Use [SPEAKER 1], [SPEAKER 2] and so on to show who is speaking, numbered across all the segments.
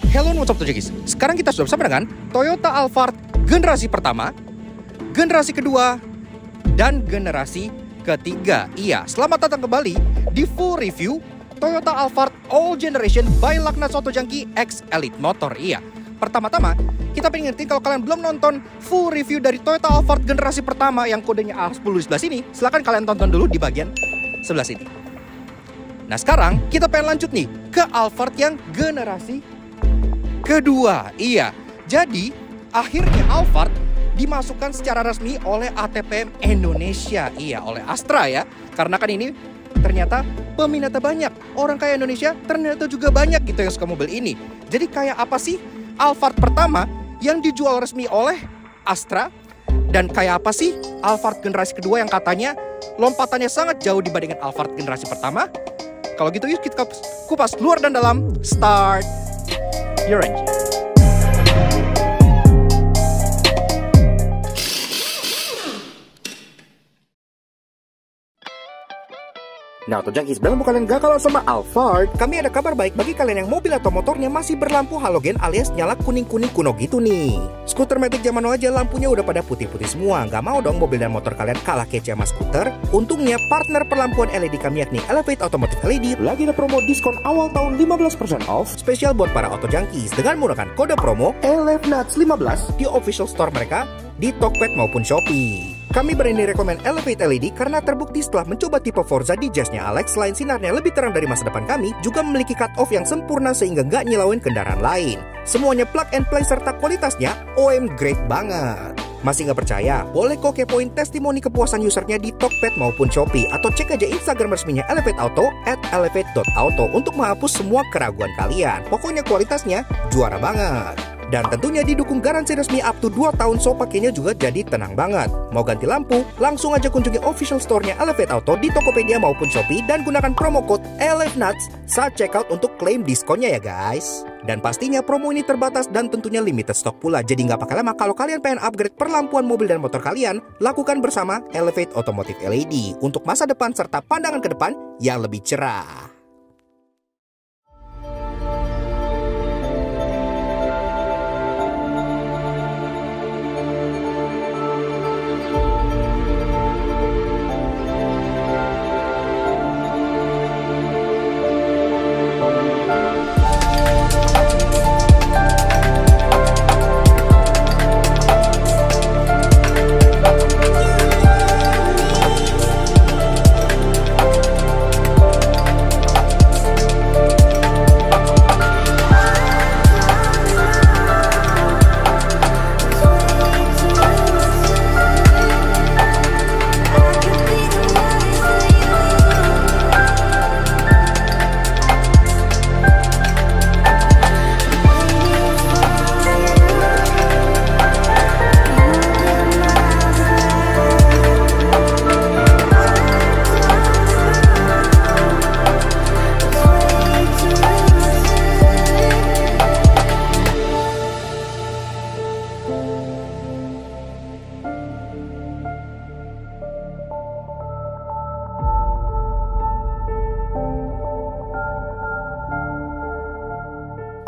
[SPEAKER 1] Hello, what's up guys? Sekarang kita sudah bersama dengan Toyota Alphard generasi pertama, generasi kedua, dan generasi ketiga. Iya, selamat datang kembali di full review Toyota Alphard All Generation by Laknats Auto Junkie X Elite Motor. Iya, pertama-tama kita pengen ngerti kalau kalian belum nonton full review dari Toyota Alphard generasi pertama yang kodenya A10 di sebelah sini, silahkan kalian tonton dulu di bagian sebelah sini. Nah sekarang kita pengen lanjut nih ke Alphard yang generasi kedua. Iya, jadi akhirnya Alphard dimasukkan secara resmi oleh ATPM Indonesia. Iya, oleh Astra ya. Karena kan ini ternyata peminatnya banyak. Orang kaya Indonesia ternyata juga banyak gitu yang suka mobil ini. Jadi kayak apa sih Alphard pertama yang dijual resmi oleh Astra? Dan kayak apa sih Alphard generasi kedua yang katanya lompatannya sangat jauh dibandingkan Alphard generasi pertama? Kalau gitu yuk kita kupas luar dan dalam. Start your engine. Nah, Auto Junkies, dalam kalian gak kalah sama Alphard, kami ada kabar baik bagi kalian yang mobil atau motornya masih berlampu halogen alias nyala kuning-kuning kuno gitu nih. Skuter Matic zaman now aja lampunya udah pada putih-putih semua. Gak mau dong mobil dan motor kalian kalah kece sama skuter? Untungnya partner perlampuan LED kami yakni Elevate Automotive LED lagi ada promo diskon awal tahun 15% off spesial buat para Auto Junkies dengan menggunakan kode promo LFNUTS15 di official store mereka di Tokped maupun Shopee. Kami berani rekomen Elevate LED karena terbukti setelah mencoba tipe Forza di jasnya Alex, selain sinarnya lebih terang dari masa depan kami, juga memiliki cut-off yang sempurna sehingga nggak nyilauin kendaraan lain. Semuanya plug and play serta kualitasnya OM grade banget. Masih nggak percaya? Boleh kok kepoin testimoni kepuasan usernya di Tokped maupun Shopee, atau cek aja Instagram resminya Elevate Auto @elevate.auto untuk menghapus semua keraguan kalian. Pokoknya kualitasnya juara banget. Dan tentunya didukung garansi resmi up to 2 tahun, so pakainya juga jadi tenang banget. Mau ganti lampu? Langsung aja kunjungi official store-nya Elevate Auto di Tokopedia maupun Shopee dan gunakan promo code LFNUTS saat checkout untuk klaim diskonnya ya guys. Dan pastinya promo ini terbatas dan tentunya limited stock pula, jadi nggak pakai lama kalau kalian pengen upgrade perlampuan mobil dan motor kalian, lakukan bersama Elevate Automotive LED untuk masa depan serta pandangan ke depan yang lebih cerah.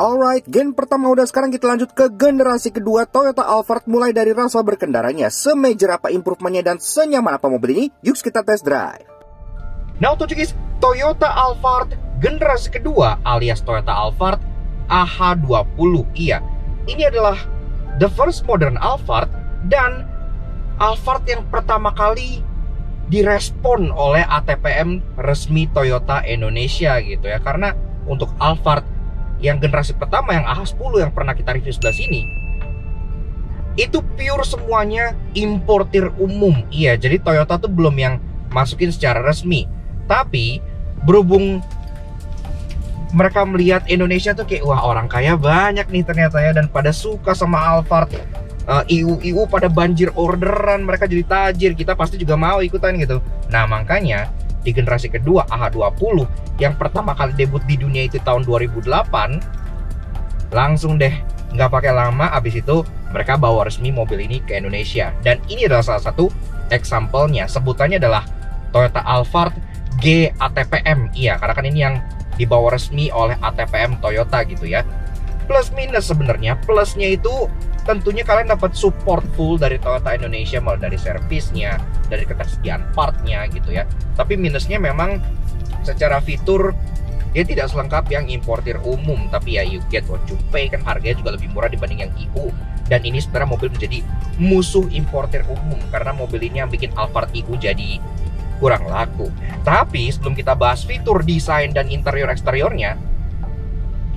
[SPEAKER 1] Alright, gen pertama udah, sekarang kita lanjut ke generasi kedua Toyota Alphard. Mulai dari rasa berkendaranya, semajor apa improvementnya dan senyaman apa mobil ini, yuk kita test drive. Nah Auto Junkies, Toyota Alphard generasi kedua alias Toyota Alphard AH20. Iya, ini adalah the first modern Alphard dan Alphard yang pertama kali direspon oleh ATPM resmi Toyota Indonesia gitu ya. Karena untuk Alphard yang generasi pertama yang AH10 yang pernah kita review sebelah sini, itu pure semuanya importir umum. Iya, jadi Toyota tuh belum yang masukin secara resmi. Tapi berhubung mereka melihat Indonesia tuh kayak wah orang kaya banyak nih ternyata ya, dan pada suka sama Alphard, IU pada banjir orderan, mereka jadi tajir, kita pasti juga mau ikutan gitu. Nah makanya di generasi kedua AH20 yang pertama kali debut di dunia itu tahun 2008, langsung deh nggak pakai lama abis itu mereka bawa resmi mobil ini ke Indonesia. Dan ini adalah salah satu example-nya, sebutannya adalah Toyota Alphard G ATPM. Iya, karena kan ini yang dibawa resmi oleh ATPM Toyota gitu ya. plus minus sebenarnya. Plusnya itu tentunya kalian dapat support full dari Toyota Indonesia, mulai dari servisnya, dari ketersediaan partnya gitu ya. Tapi minusnya memang secara fitur dia tidak selengkap yang importir umum, tapi ya you get what you pay, kan harganya juga lebih murah dibanding yang EU. Dan ini sebenarnya mobil menjadi musuh importir umum karena mobil ini yang bikin Alphard EU jadi kurang laku. Tapi sebelum kita bahas fitur, desain, dan interior-eksteriornya,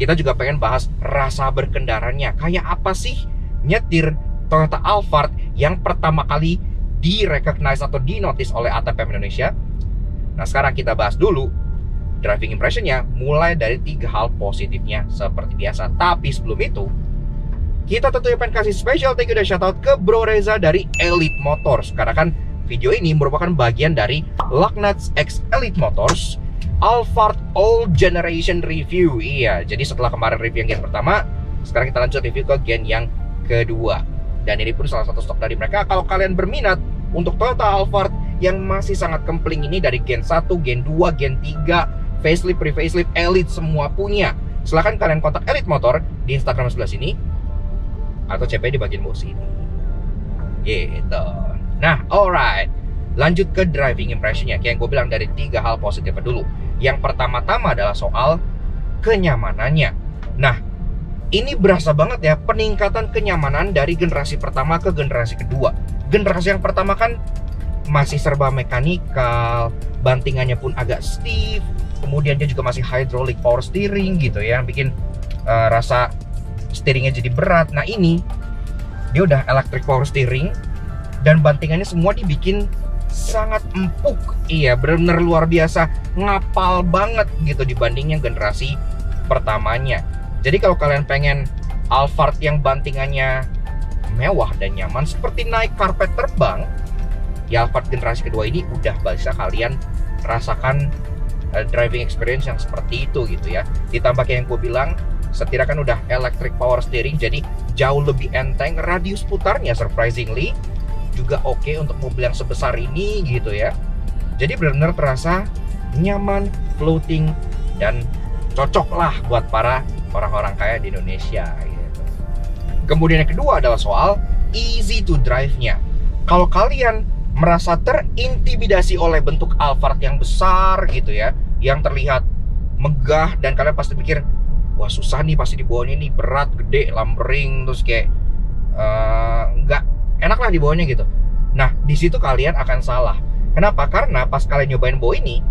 [SPEAKER 1] kita juga pengen bahas rasa berkendaranya. Kayak apa sih nyetir Toyota Alphard yang pertama kali di-recognize atau di-notice oleh ATPM Indonesia? Nah, sekarang kita bahas dulu driving impressionnya, mulai dari 3 hal positifnya seperti biasa. Tapi sebelum itu, kita tentunya pengen kasih special thank you dan shoutout ke Bro Reza dari Elite Motors. Karena kan video ini merupakan bagian dari Lucknuts X Elite Motors Alphard All Generation Review. Iya, jadi setelah kemarin review yang gen pertama, sekarang kita lanjut review ke gen yang kedua. Dan ini pun salah satu stok dari mereka. Kalau kalian berminat untuk Toyota Alphard yang masih sangat kempling ini, dari gen 1, gen 2, gen 3, facelift, pre-facelift, Elite semua punya. Silahkan kalian kontak Elite Motor di Instagram sebelah sini atau CP di bagian bawah sini. Gitu. Nah, alright. Lanjut ke driving impressionnya. Kayak yang gue bilang, dari 3 hal positif dulu. Yang pertama-tama adalah soal kenyamanannya. Nah, ini berasa banget ya peningkatan kenyamanan dari generasi pertama ke generasi kedua. Generasi yang pertama kan masih serba mekanikal, bantingannya pun agak stiff, kemudian dia juga masih hydraulic power steering gitu ya, bikin rasa steeringnya jadi berat. Nah, ini dia udah electric power steering dan bantingannya semua dibikin sangat empuk. Iya, bener-bener luar biasa, ngapal banget gitu dibanding yang generasi pertamanya. Jadi kalau kalian pengen Alphard yang bantingannya mewah dan nyaman seperti naik karpet terbang, ya Alphard generasi kedua ini udah bisa kalian rasakan driving experience yang seperti itu gitu ya. Ditambah kayak yang gue bilang, setirnya kan udah electric power steering, jadi jauh lebih enteng. Radius putarnya surprisingly juga oke untuk mobil yang sebesar ini gitu ya. Jadi benar-benar terasa nyaman, floating, dan cocok lah buat para orang-orang kaya di Indonesia gitu. Kemudian yang kedua adalah soal easy to drive-nya. Kalau kalian merasa terintimidasi oleh bentuk Alphard yang besar gitu ya, yang terlihat megah, dan kalian pasti pikir, wah susah nih pasti dibawanya, nih berat, gede, lumbering, terus kayak nggak enak lah dibawanya gitu. Nah, di situ kalian akan salah. Kenapa? Karena pas kalian nyobain bawa ini,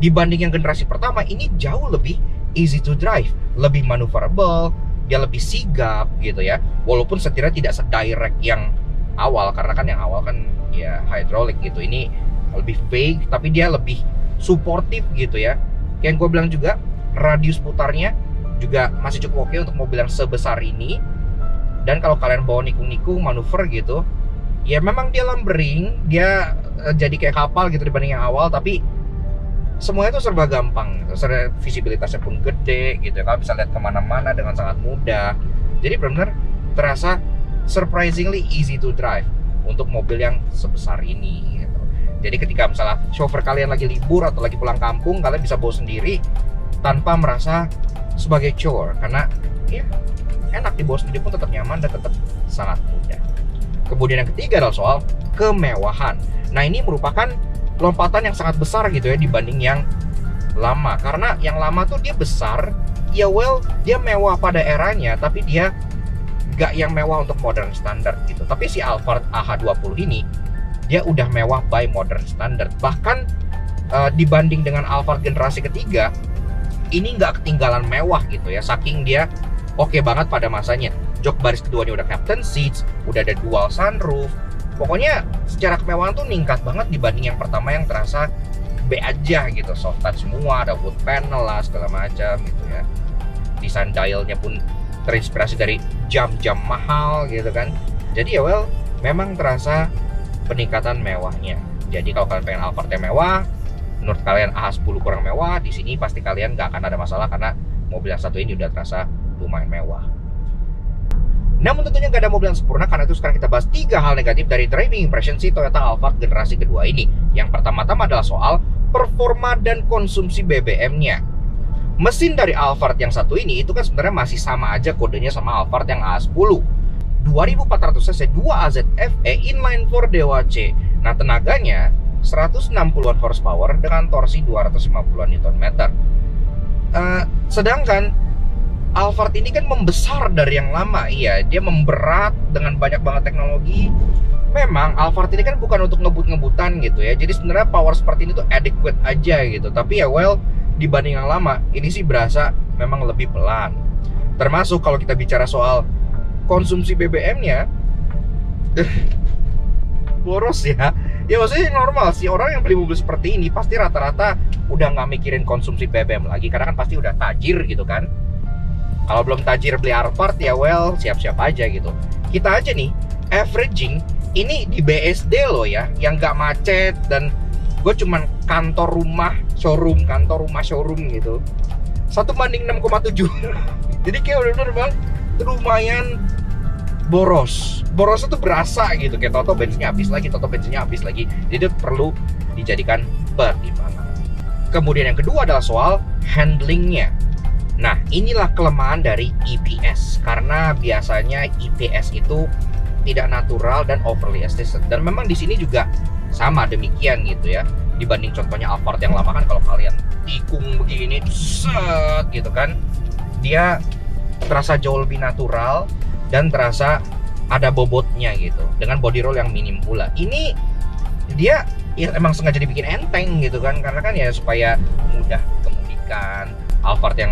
[SPEAKER 1] dibanding yang generasi pertama, ini jauh lebih easy to drive, lebih maneuverable, dia lebih sigap gitu ya. Walaupun setirnya tidak sedirect yang awal, karena kan yang awal kan ya hydraulic gitu. Ini lebih vague, tapi dia lebih supportive gitu ya. Kayak yang gue bilang juga, radius putarnya juga masih cukup oke untuk mobil yang sebesar ini. Dan kalau kalian bawa nikung-nikung manuver gitu, ya memang dia lumbering, dia jadi kayak kapal gitu dibanding yang awal, tapi semuanya itu serba gampang gitu. Visibilitasnya pun gede gitu ya, kalian bisa lihat kemana-mana dengan sangat mudah. Jadi benar-benar terasa surprisingly easy to drive untuk mobil yang sebesar ini gitu. Jadi ketika misalnya chauffeur kalian lagi libur atau lagi pulang kampung, kalian bisa bawa sendiri tanpa merasa sebagai chore, karena ya enak dibawa sendiri pun tetap nyaman dan tetap sangat mudah. Kemudian yang ketiga adalah soal kemewahan. Nah, ini merupakan lompatan yang sangat besar gitu ya dibanding yang lama. Karena yang lama tuh dia besar, ya well, dia mewah pada eranya, tapi dia gak yang mewah untuk modern standard gitu. Tapi si Alphard AH20 ini, dia udah mewah by modern standard. Bahkan dibanding dengan Alphard generasi ketiga, ini gak ketinggalan mewah gitu ya, saking dia oke banget pada masanya. Jok baris keduanya udah captain seats, udah ada dual sunroof. Pokoknya secara kemewahan tuh ningkat banget dibanding yang pertama yang terasa B aja gitu. Soft touch semua, ada wood panel lah segala macam gitu ya. Desain dialnya pun terinspirasi dari jam-jam mahal gitu kan. Jadi ya well, memang terasa peningkatan mewahnya. Jadi kalau kalian pengen Alphard yang mewah, menurut kalian AH10 kurang mewah, di sini pasti kalian nggak akan ada masalah karena mobil yang satu ini udah terasa lumayan mewah. Namun tentunya nggak ada mobil yang sempurna, karena itu sekarang kita bahas 3 hal negatif dari driving impression si Toyota Alphard generasi kedua ini. Yang pertama-tama adalah soal performa dan konsumsi BBM-nya. Mesin dari Alphard yang satu ini itu kan sebenarnya masih sama aja kodenya sama Alphard yang A10. 2400 cc 2AZ FE inline 4 Dewa C. Nah, tenaganya 160-an horsepower dengan torsi 250-an Nm. Sedangkan Alphard ini kan membesar dari yang lama. Iya, dia memberat dengan banyak banget teknologi. Memang Alphard ini kan bukan untuk ngebut-ngebutan gitu ya. Jadi sebenarnya power seperti ini tuh adequate aja gitu. Tapi ya well, dibanding yang lama, ini sih berasa memang lebih pelan. Termasuk kalau kita bicara soal konsumsi BBM-nya, boros ya. Ya maksudnya normal sih, orang yang beli mobil seperti ini pasti rata-rata udah nggak mikirin konsumsi BBM lagi, karena kan pasti udah tajir gitu kan. Kalau belum tajir beli Alphard ya well, siap-siap aja gitu. Kita aja nih averaging ini di BSD loh ya, yang nggak macet, dan gue cuman kantor rumah showroom gitu, 1:6,7. Jadi kayak udah bang, lumayan boros. Borosnya tuh berasa gitu, kayak toto bensinnya habis lagi. Jadi itu perlu dijadikan pertimbangan. Kemudian yang kedua adalah soal handlingnya. Nah, inilah kelemahan dari EPS, karena biasanya EPS itu tidak natural dan overly aesthetic. Dan memang di sini juga sama demikian gitu ya. Dibanding contohnya Alphard yang lama kan, kalau kalian tikung begini set gitu kan, dia terasa jauh lebih natural dan terasa ada bobotnya gitu, dengan body roll yang minim pula. Ini dia ya emang sengaja dibikin enteng gitu kan, karena kan ya supaya mudah kemudikan. Alphard yang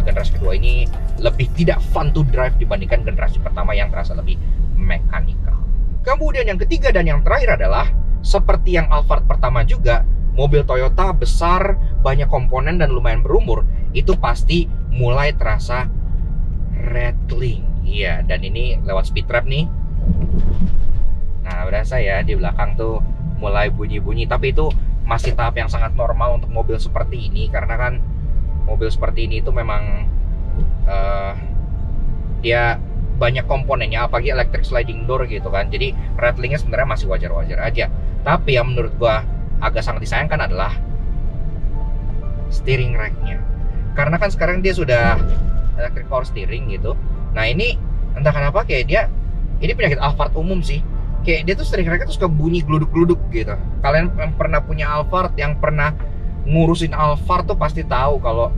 [SPEAKER 1] generasi kedua ini lebih tidak fun to drive dibandingkan generasi pertama yang terasa lebih mekanikal. Kemudian yang ketiga dan yang terakhir adalah seperti yang Alphard pertama juga, mobil Toyota besar, banyak komponen dan lumayan berumur, itu pasti mulai terasa rattling. Iya, dan ini lewat speed trap nih. Nah, berasa ya di belakang tuh mulai bunyi-bunyi, tapi itu masih tahap yang sangat normal untuk mobil seperti ini, karena kan mobil seperti ini itu memang dia banyak komponennya, apalagi electric sliding door gitu kan. Jadi rattlingnya sebenarnya masih wajar-wajar aja. Tapi yang menurut gua agak sangat disayangkan adalah steering racknya, karena kan sekarang dia sudah electric power steering gitu. Nah ini entah kenapa kayak dia, ini penyakit Alphard umum sih, kayak dia tuh steering racknya tuh suka bunyi gluduk-gluduk gitu. Kalian yang pernah punya Alphard, yang pernah ngurusin Alphard tuh pasti tahu kalau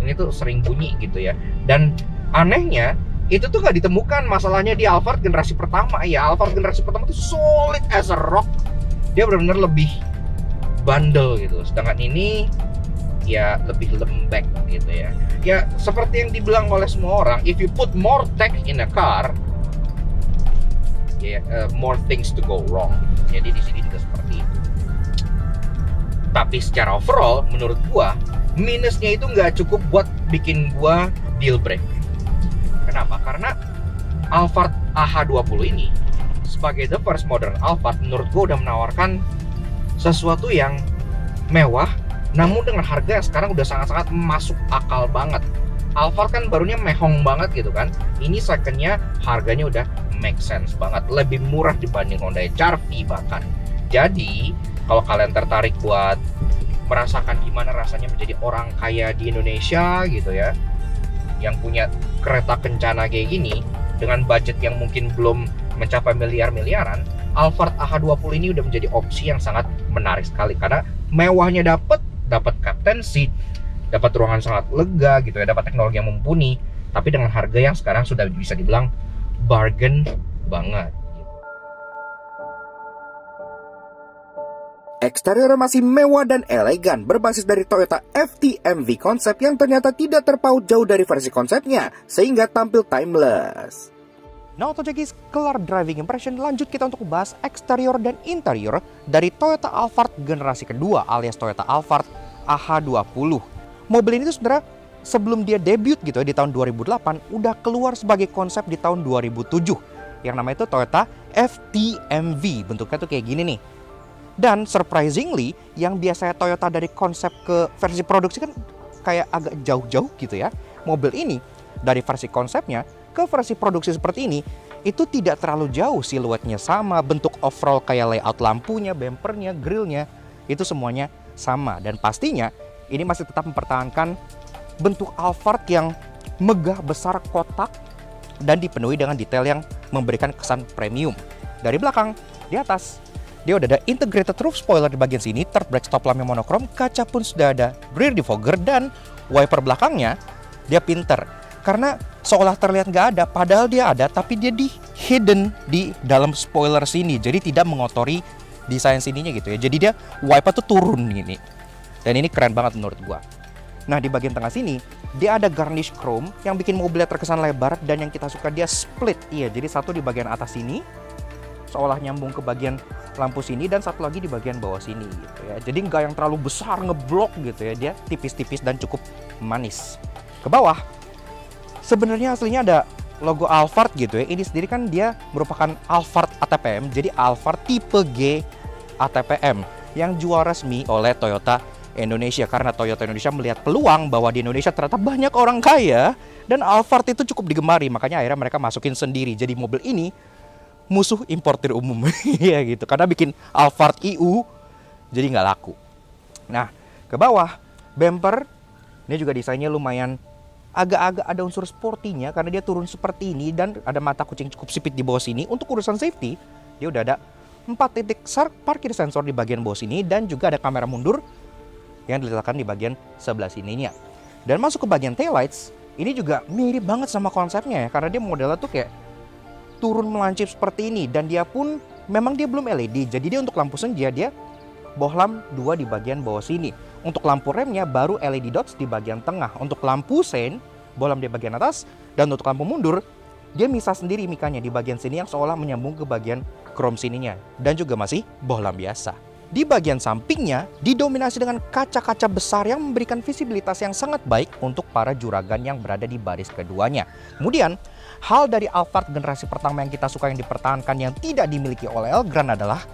[SPEAKER 1] ini tuh sering bunyi gitu ya. Dan anehnya itu tuh nggak ditemukan masalahnya di Alphard generasi pertama. Ya, Alphard generasi pertama tuh solid as a rock, dia benar-benar lebih bandel gitu. Sedangkan ini ya lebih lembek gitu ya. Ya seperti yang dibilang oleh semua orang, if you put more tech in a car, more things to go wrong. Jadi di sini juga seperti itu. Tapi secara overall, menurut gua minusnya itu nggak cukup buat bikin gua deal break. Kenapa? Karena Alphard AH20 ini sebagai the first modern Alphard, menurut gua udah menawarkan sesuatu yang mewah, namun dengan harga yang sekarang udah sangat-sangat masuk akal banget. Alphard kan barunya mehong banget gitu kan. Ini secondnya harganya udah make sense banget, lebih murah dibanding Honda HR-V bahkan. Jadi kalau kalian tertarik buat merasakan gimana rasanya menjadi orang kaya di Indonesia gitu ya, yang punya kereta kencana kayak gini dengan budget yang mungkin belum mencapai miliar-miliaran, Alphard AH20 ini udah menjadi opsi yang sangat menarik sekali, karena mewahnya dapat captain seat, dapat ruangan sangat lega gitu ya, dapat teknologi yang mumpuni, tapi dengan harga yang sekarang sudah bisa dibilang bargain banget.
[SPEAKER 2] Eksterior masih mewah dan elegan, berbasis dari Toyota FTMV konsep yang ternyata tidak terpaut jauh dari versi konsepnya, sehingga tampil timeless.
[SPEAKER 1] Nah, Autojagis, kelar driving impression, lanjut kita untuk membahas eksterior dan interior dari Toyota Alphard generasi kedua alias Toyota Alphard AH20. Mobil ini tuh sebenarnya sebelum dia debut gitu ya di tahun 2008 udah keluar sebagai konsep di tahun 2007 yang namanya itu Toyota FTMV. Bentuknya tuh kayak gini nih. Dan surprisingly, yang biasanya Toyota dari konsep ke versi produksi kan kayak agak jauh-jauh gitu ya. Mobil ini dari versi konsepnya ke versi produksi seperti ini, itu tidak terlalu jauh, siluetnya sama, bentuk overall kayak layout lampunya, bumpernya, grillnya, itu semuanya sama. Dan pastinya ini masih tetap mempertahankan bentuk Alphard yang megah, besar, kotak, dan dipenuhi dengan detail yang memberikan kesan premium. Dari belakang, di atas, dia udah ada integrated roof spoiler di bagian sini, third brake stop lampnya monokrom, kaca pun sudah ada, rear defogger, dan wiper belakangnya dia pinter. Karena seolah terlihat nggak ada, padahal dia ada, tapi dia di hidden di dalam spoiler sini, jadi tidak mengotori desain sininya gitu ya. Jadi dia wiper tuh turun gini, dan ini keren banget menurut gua. Nah, di bagian tengah sini, dia ada garnish chrome yang bikin mobilnya terkesan lebar, dan yang kita suka dia split. Iya, jadi satu di bagian atas sini, seolah nyambung ke bagian lampu sini, dan satu lagi di bagian bawah sini gitu ya. Jadi nggak yang terlalu besar ngeblok gitu ya, dia tipis-tipis dan cukup manis. Ke bawah, sebenarnya aslinya ada logo Alphard gitu ya. Ini sendiri kan dia merupakan Alphard ATPM, jadi Alphard tipe G ATPM yang jual resmi oleh Toyota Indonesia, karena Toyota Indonesia melihat peluang bahwa di Indonesia ternyata banyak orang kaya dan Alphard itu cukup digemari, makanya akhirnya mereka masukin sendiri. Jadi mobil ini musuh importir umum ya gitu, karena bikin Alphard EU jadi nggak laku. Nah, ke bawah, bumper ini juga desainnya lumayan agak-agak ada unsur sportinya karena dia turun seperti ini, dan ada mata kucing cukup sipit di bawah sini. Untuk urusan safety, dia udah ada 4 titik parkir sensor di bagian bawah sini, dan juga ada kamera mundur yang diletakkan di bagian sebelah sininya. Dan masuk ke bagian taillights, ini juga mirip banget sama konsepnya ya, karena dia modelnya tuh kayak turun melancip seperti ini, dan dia pun memang dia belum LED, jadi dia untuk lampu senja dia bohlam 2 di bagian bawah sini. Untuk lampu remnya baru LED dots di bagian tengah. Untuk lampu sein bohlam di bagian atas, dan untuk lampu mundur dia misah sendiri mikanya di bagian sini yang seolah menyambung ke bagian chrome sininya, dan juga masih bohlam biasa. Di bagian sampingnya didominasi dengan kaca-kaca besar yang memberikan visibilitas yang sangat baik untuk para juragan yang berada di baris keduanya. Kemudian, hal dari Alphard generasi pertama yang kita suka yang dipertahankan yang tidak dimiliki oleh Elgrand adalah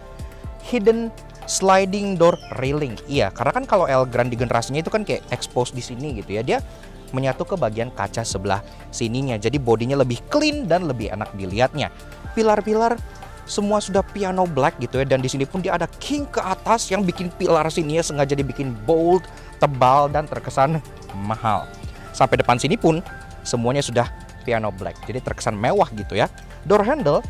[SPEAKER 1] hidden sliding door railing. Iya, karena kan kalau Elgrand di generasinya itu kan kayak expose di sini gitu ya. Dia menyatu ke bagian kaca sebelah sininya. Jadi bodinya lebih clean dan lebih enak dilihatnya. Pilar-pilar semua sudah piano black gitu ya, dan di sini pun dia ada king ke atas yang bikin pilar sini ya sengaja dibikin bold, tebal, dan terkesan mahal. Sampai depan sini pun semuanya sudah piano black, jadi terkesan mewah gitu ya. Door handle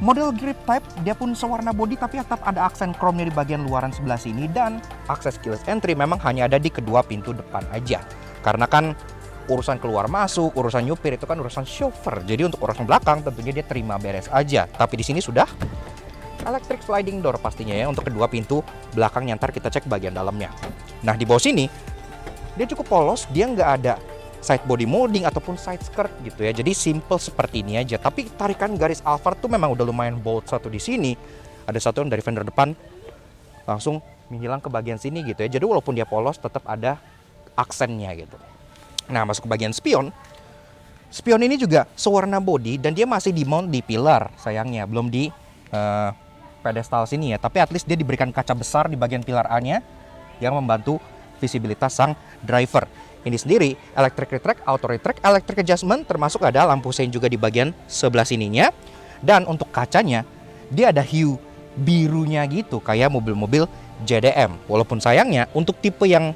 [SPEAKER 1] model grip type, dia pun sewarna body tapi tetap ada aksen chrome-nya di bagian luaran sebelah sini, dan akses keyless entry memang hanya ada di kedua pintu depan aja. Karena kan urusan keluar masuk, urusan nyupir itu kan urusan chauffeur. Jadi untuk urusan belakang tentunya dia terima beres aja. Tapi di sini sudah electric sliding door pastinya ya untuk kedua pintu belakangnya. Ntar kita cek bagian dalamnya. Nah, di bawah sini dia cukup polos, dia nggak ada side body molding ataupun side skirt gitu ya. Jadi simple seperti ini aja. Tapi tarikan garis Alphard tuh memang udah lumayan bold. Satu di sini, ada satu yang dari fender depan langsung menghilang ke bagian sini gitu ya. Jadi walaupun dia polos tetap ada aksennya gitu. Nah, masuk ke bagian spion. Spion ini juga sewarna body dan dia masih di mount di pilar, sayangnya belum di pedestal sini ya. Tapi at least dia diberikan kaca besar di bagian pilar A-nya yang membantu visibilitas sang driver. Ini sendiri electric retract, auto retract, electric adjustment, termasuk ada lampu sein juga di bagian sebelah sininya. Dan untuk kacanya dia ada hue birunya gitu kayak mobil-mobil JDM. Walaupun sayangnya untuk tipe yang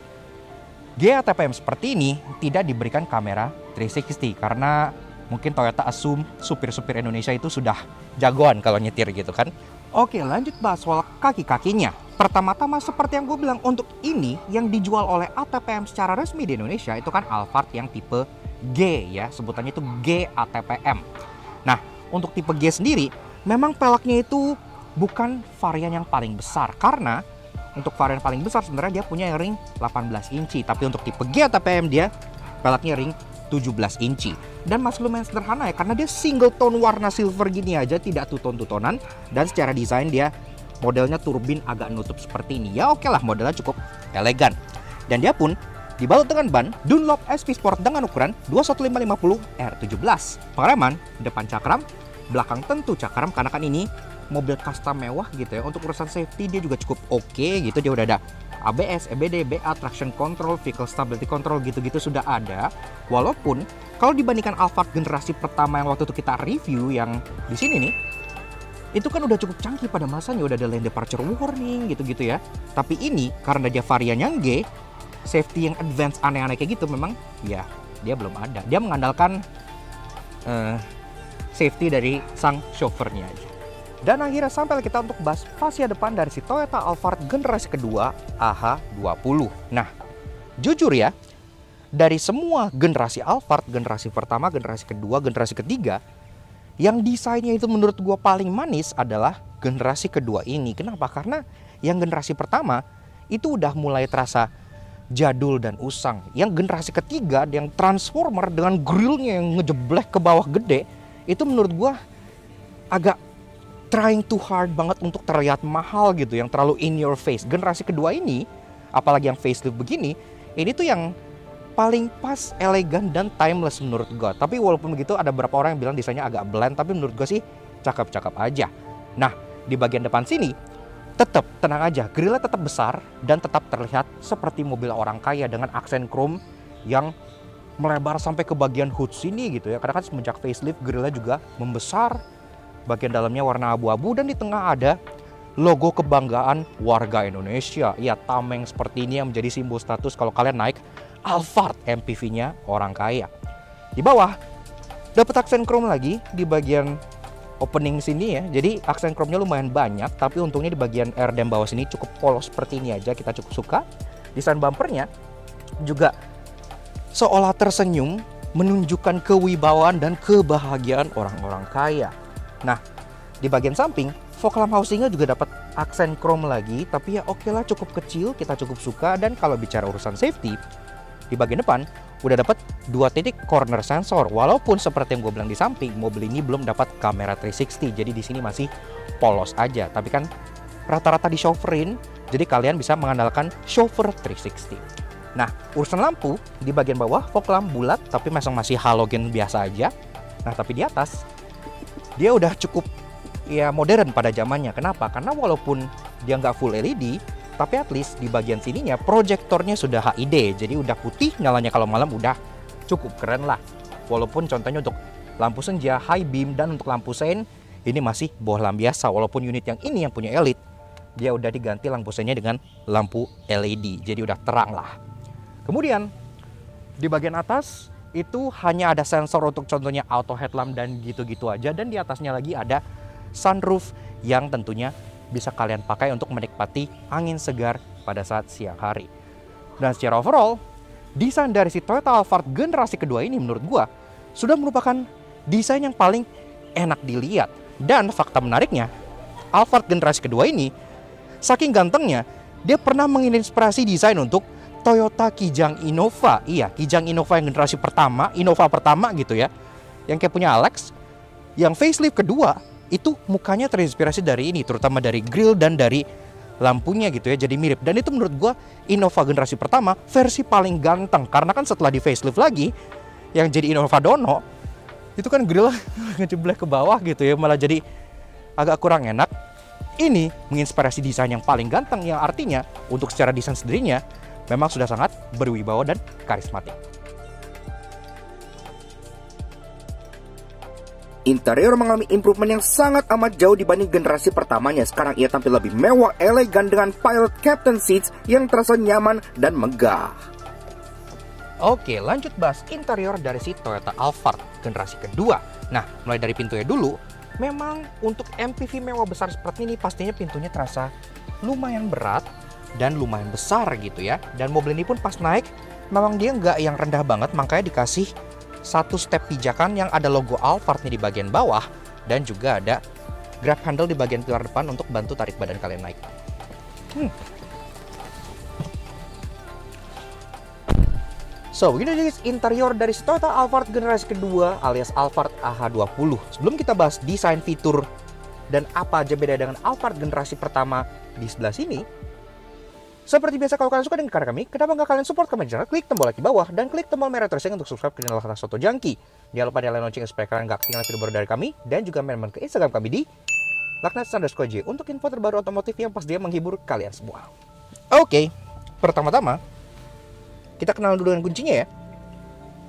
[SPEAKER 1] GATPM seperti ini tidak diberikan kamera 360 karena mungkin Toyota assume supir-supir Indonesia itu sudah jagoan kalau nyetir gitu kan. Oke, lanjut bahas soal kaki-kakinya. Pertama-tama seperti yang gue bilang, untuk ini yang dijual oleh ATPM secara resmi di Indonesia itu kan Alphard yang tipe G ya, sebutannya itu G ATPM. Nah, untuk tipe G sendiri memang peleknya itu bukan varian yang paling besar, karena untuk varian paling besar sebenarnya dia punya ring 18 inci, tapi untuk tipe G ATPM dia peleknya ring 17 inci. Dan masih lumayan sederhana ya, karena dia single tone warna silver gini aja, tidak two-tone-two-tonan. Dan secara desain dia modelnya turbin agak nutup seperti ini. Ya oke lah, modelnya cukup elegan. Dan dia pun dibalut dengan ban Dunlop SP Sport dengan ukuran 21550 R17. Pengereman depan cakram, belakang tentu cakram, karena kan ini mobil custom mewah gitu ya. Untuk urusan safety dia juga cukup oke gitu. Dia udah ada ABS, EBD, BA, traction control, vehicle stability control gitu-gitu sudah ada. Walaupun kalau dibandingkan Alphard generasi pertama yang waktu itu kita review yang di sini nih, itu kan udah cukup canggih pada masanya, udah ada lane departure warning gitu-gitu ya. Tapi ini karena dia varian yang G, safety yang advance aneh-aneh kayak gitu memang ya dia belum ada. Dia mengandalkan safety dari sang chauffeurnya aja. Dan akhirnya sampai kita untuk bahas fascia depan dari si Toyota Alphard generasi kedua AH20. Nah, jujur ya, dari semua generasi Alphard, generasi pertama, generasi kedua, generasi ketiga, yang desainnya itu menurut gua paling manis adalah generasi kedua ini. Kenapa? Karena yang generasi pertama itu udah mulai terasa jadul dan usang. Yang generasi ketiga, yang Transformer dengan grillnya yang ngejeblek ke bawah gede, itu menurut gua agak trying too hard banget untuk terlihat mahal gitu, yang terlalu in your face. Generasi kedua ini, apalagi yang facelift begini, ini tuh yang paling pas, elegan, dan timeless menurut gue. Tapi walaupun begitu ada beberapa orang yang bilang desainnya agak bland, tapi menurut gue sih cakep-cakep aja. Nah, di bagian depan sini, tetap tenang aja, grillnya tetap besar dan tetap terlihat seperti mobil orang kaya dengan aksen chrome yang melebar sampai ke bagian hood sini gitu ya. Karena kan semenjak facelift grillnya juga membesar, bagian dalamnya warna abu-abu, dan di tengah ada logo kebanggaan warga Indonesia. Ya, tameng seperti ini yang menjadi simbol status kalau kalian naik Alphard MPV-nya orang kaya. Di bawah dapat aksen chrome lagi di bagian opening sini ya. Jadi aksen chrome-nya lumayan banyak, tapi untungnya di bagian airdam bawah sini cukup polos seperti ini aja, kita cukup suka. Desain bumpernya juga seolah tersenyum, menunjukkan kewibawaan dan kebahagiaan orang-orang kaya. Nah, di bagian samping, fog lamp housingnya juga dapat aksen chrome lagi, tapi ya oke lah, cukup kecil, kita cukup suka. Dan kalau bicara urusan safety, di bagian depan udah dapat 2 titik corner sensor. Walaupun seperti yang gue bilang di samping, mobil ini belum dapat kamera 360, jadi di sini masih polos aja. Tapi kan rata-rata di chauffeurin, jadi kalian bisa mengandalkan chauffeur 360. Nah, urusan lampu, di bagian bawah fog lamp bulat, tapi masih halogen biasa aja. Nah, tapi di atas dia udah cukup ya modern pada zamannya. Kenapa? Karena walaupun dia nggak full LED, tapi at least di bagian sininya proyektornya sudah HID. Jadi udah putih, nyalanya kalau malam udah cukup keren lah. Walaupun contohnya untuk lampu senja, high beam, dan untuk lampu sein, ini masih bohlam biasa. Walaupun unit yang ini yang punya Elite, dia udah diganti lampu seinnya dengan lampu LED. Jadi udah terang lah. Kemudian di bagian atas itu hanya ada sensor untuk contohnya auto headlamp dan gitu-gitu aja. Dan di atasnya lagi ada sunroof yang tentunya bisa kalian pakai untuk menikmati angin segar pada saat siang hari. Dan secara overall, desain dari si Toyota Alphard generasi kedua ini menurut gua sudah merupakan desain yang paling enak dilihat. Dan fakta menariknya, Alphard generasi kedua ini saking gantengnya, dia pernah menginspirasi desain untuk Toyota Kijang Innova. Iya, Kijang Innova yang generasi pertama, Innova pertama gitu ya, yang kayak punya Alex. Yang facelift kedua itu mukanya terinspirasi dari ini, terutama dari grill dan dari lampunya gitu ya, jadi mirip. Dan itu menurut gua Innova generasi pertama versi paling ganteng, karena kan setelah di facelift lagi yang jadi Innova Dono itu kan grill ngejeblek ke bawah gitu ya, malah jadi agak kurang enak. Ini menginspirasi desain yang paling ganteng, yang artinya untuk secara desain sendirinya memang sudah sangat berwibawa dan karismatik.
[SPEAKER 2] Interior mengalami improvement yang sangat amat jauh dibanding generasi pertamanya. Sekarang ia tampil lebih mewah, elegan dengan pilot captain seats yang terasa nyaman dan megah.
[SPEAKER 1] Oke, lanjut bahas interior dari si Toyota Alphard generasi kedua. Nah, mulai dari pintunya dulu. Memang untuk MPV mewah besar seperti ini pastinya pintunya terasa lumayan berat dan lumayan besar gitu ya. Dan mobil ini pun pas naik memang dia nggak yang rendah banget, makanya dikasih satu step pijakan yang ada logo Alphard-nya di bagian bawah, dan juga ada grab handle di bagian pilar depan untuk bantu tarik badan kalian naik. So, begini guys interior dari Toyota Alphard generasi kedua alias Alphard AH20. Sebelum kita bahas desain, fitur, dan apa aja beda dengan Alphard generasi pertama di sebelah sini, seperti biasa, kalau kalian suka dengan karya kami, kenapa nggak kalian support kami di channel? Klik tombol like di bawah dan klik tombol merah terusnya untuk subscribe ke channel Kata Soto Jangki. Jangan lupa nyalain lonceng supaya kalian nggak ketinggalan video baru dari kami, dan juga main-main ke Instagram kami di laknat_j untuk info terbaru otomotif yang pas dia menghibur kalian semua. Oke, pertama-tama kita kenalan dulu dengan kuncinya ya.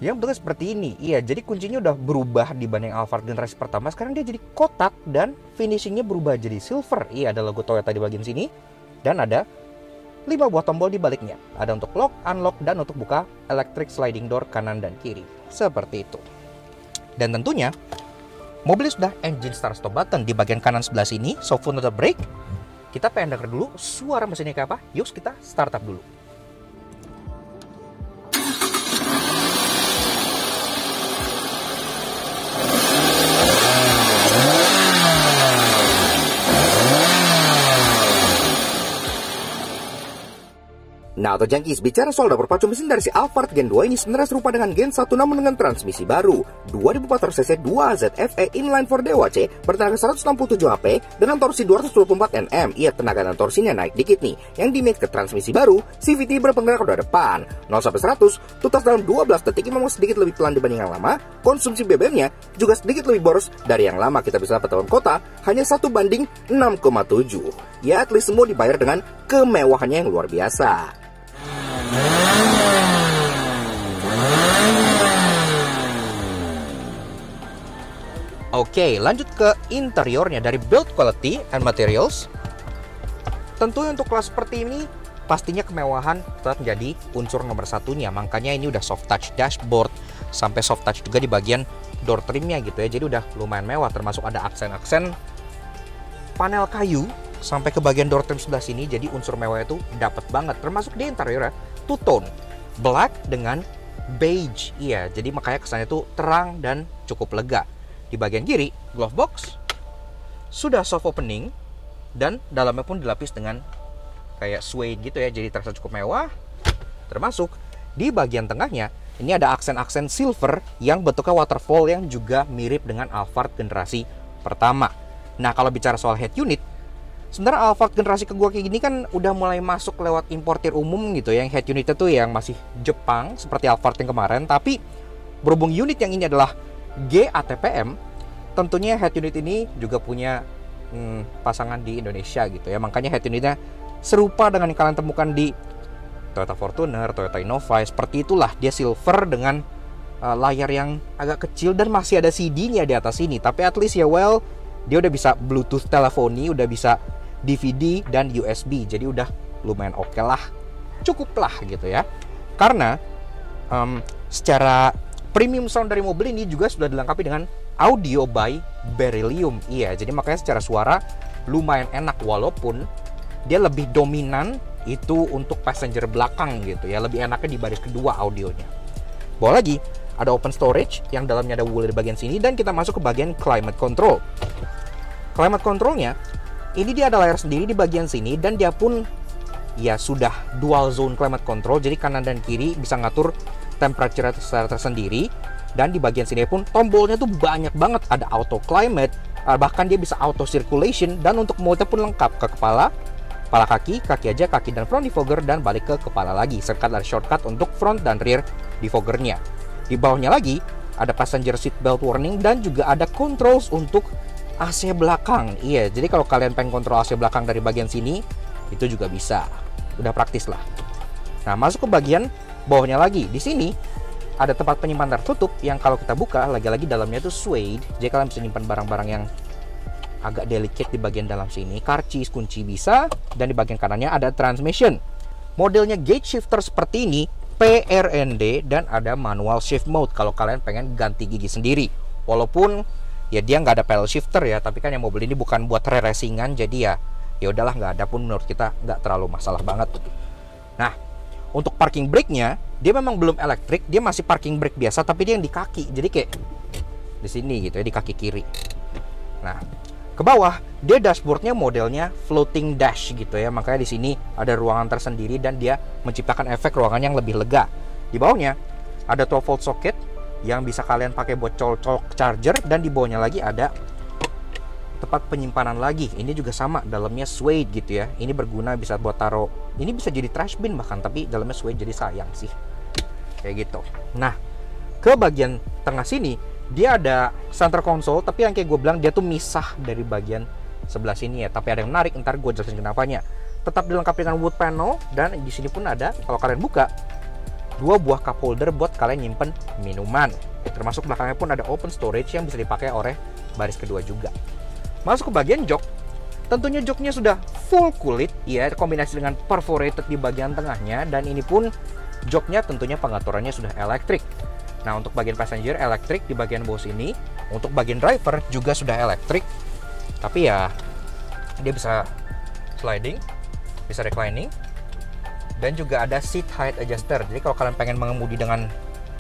[SPEAKER 1] Yang bentuknya seperti ini. Iya, jadi kuncinya udah berubah dibanding Alphard generasi pertama. Sekarang dia jadi kotak dan finishingnya berubah jadi silver. Iya, ada logo Toyota di bagian sini dan ada 5 buah tombol di baliknya. Ada untuk lock, unlock, dan untuk buka electric sliding door kanan dan kiri. Seperti itu. Dan tentunya, mobil sudah engine start stop button di bagian kanan sebelah sini. So, full throttle brake. Kita pengen denger dulu suara mesinnya kayak apa. Yuk kita start up dulu.
[SPEAKER 2] Nah, Auto Junkies, bicara soal dapur pacu mesin dari si Alphard Gen 2 ini sebenarnya serupa dengan Gen 1 namun dengan transmisi baru. 2400cc 2AZFE inline 4 DOHC bertenaga 167 HP dengan torsi 224 Nm. Iya, tenaga dan torsinya naik dikit nih. Yang di-mate ke transmisi baru, CVT berpenggerak roda depan. 0-100 tuntas dalam 12 detik, memang sedikit lebih pelan dibanding yang lama. Konsumsi BBM-nya juga sedikit lebih boros dari yang lama. Kita bisa dapat dalam kota hanya 1:6,7. Ya, at least semua dibayar dengan kemewahannya yang luar biasa.
[SPEAKER 1] Oke, lanjut ke interiornya. Dari build quality and materials, tentunya untuk kelas seperti ini pastinya kemewahan tetap menjadi unsur nomor satunya. Makanya ini udah soft touch dashboard, sampai soft touch juga di bagian door trimnya gitu ya. Jadi udah lumayan mewah, termasuk ada aksen-aksen panel kayu sampai ke bagian door trim sebelah sini. Jadi unsur mewahnya itu dapat banget. Termasuk di interiornya two tone, black dengan beige. Iya, jadi makanya kesannya tuh terang dan cukup lega. Di bagian kiri, glove box sudah soft opening dan dalamnya pun dilapis dengan kayak suede gitu ya, jadi terasa cukup mewah. Termasuk di bagian tengahnya, ini ada aksen-aksen silver yang bentuknya waterfall yang juga mirip dengan Alphard generasi pertama. Nah, kalau bicara soal head unit, sebenarnya Alphard generasi kedua kayak gini kan udah mulai masuk lewat importir umum gitu ya. Yang head unitnya tuh yang masih Jepang seperti Alphard yang kemarin. Tapi berhubung unit yang ini adalah GATPM, tentunya head unit ini juga punya pasangan di Indonesia gitu ya. Makanya head unitnya serupa dengan yang kalian temukan di Toyota Fortuner, Toyota Innova. Seperti itulah, dia silver dengan layar yang agak kecil dan masih ada CD-nya di atas ini. Tapi at least ya well, dia udah bisa Bluetooth teleponi, udah bisa DVD dan USB. Jadi udah lumayan oke lah, cukup lah gitu ya. Karena secara premium sound dari mobil ini juga sudah dilengkapi dengan audio by Beryllium. Iya, jadi makanya secara suara lumayan enak, walaupun dia lebih dominan itu untuk passenger belakang gitu ya. Lebih enaknya di baris kedua audionya. Bawah lagi ada open storage yang dalamnya ada wheel di bagian sini, dan kita masuk ke bagian climate control. Climate controlnya ini dia ada layar sendiri di bagian sini, dan dia pun ya sudah dual zone climate control, jadi kanan dan kiri bisa ngatur temperature secara tersendiri. Dan di bagian sini pun tombolnya tuh banyak banget, ada auto climate, bahkan dia bisa auto circulation, dan untuk mode pun lengkap, ke kepala kaki aja, kaki dan front defogger, dan balik ke kepala lagi, serta ada shortcut untuk front dan rear defoggernya. Di bawahnya lagi ada passenger seat belt warning, dan juga ada controls untuk AC belakang. Iya, jadi kalau kalian pengen kontrol AC belakang dari bagian sini, itu juga bisa. Udah praktis lah. Nah, masuk ke bagian bawahnya lagi. Di sini ada tempat penyimpan tertutup yang kalau kita buka, lagi-lagi dalamnya itu suede. Jadi kalian bisa nyimpan barang-barang yang agak delicate di bagian dalam sini. Karcis, kunci bisa. Dan di bagian kanannya ada transmission. Modelnya gauge shifter seperti ini, PRND, dan ada manual shift mode kalau kalian pengen ganti gigi sendiri. Walaupun ya dia nggak ada pedal shifter ya, tapi kan yang mobil ini bukan buat racingan, jadi ya udahlah, nggak ada pun menurut kita nggak terlalu masalah banget. Nah, untuk parking brake-nya dia memang belum elektrik, dia masih parking brake biasa, tapi dia yang di kaki, jadi kayak di sini gitu ya, di kaki kiri. Nah, ke bawah dia dashboardnya modelnya floating dash gitu ya, makanya di sini ada ruangan tersendiri dan dia menciptakan efek ruangan yang lebih lega. Di bawahnya ada 12 volt socket yang bisa kalian pakai buat colok charger, dan di bawahnya lagi ada tempat penyimpanan lagi. Ini juga sama, dalamnya suede gitu ya. Ini berguna bisa buat taruh, ini bisa jadi trash bin bahkan, tapi dalamnya suede jadi sayang sih. Kayak gitu. Nah, ke bagian tengah sini dia ada center console, tapi yang kayak gue bilang dia tuh misah dari bagian sebelah sini ya. Tapi ada yang menarik, ntar gue jelasin kenapanya. Tetap dilengkapi dengan wood panel, dan di sini pun ada, kalau kalian buka, 2 buah cup holder buat kalian nyimpen minuman. Termasuk belakangnya pun ada open storage yang bisa dipakai oleh baris kedua juga. Masuk ke bagian jok. Tentunya joknya sudah full kulit ya, kombinasi dengan perforated di bagian tengahnya, dan ini pun joknya tentunya pengaturannya sudah elektrik. Nah, untuk bagian passenger elektrik di bagian bawah sini, untuk bagian driver juga sudah elektrik. Tapi ya dia bisa sliding, bisa reclining, dan juga ada seat height adjuster. Jadi kalau kalian pengen mengemudi dengan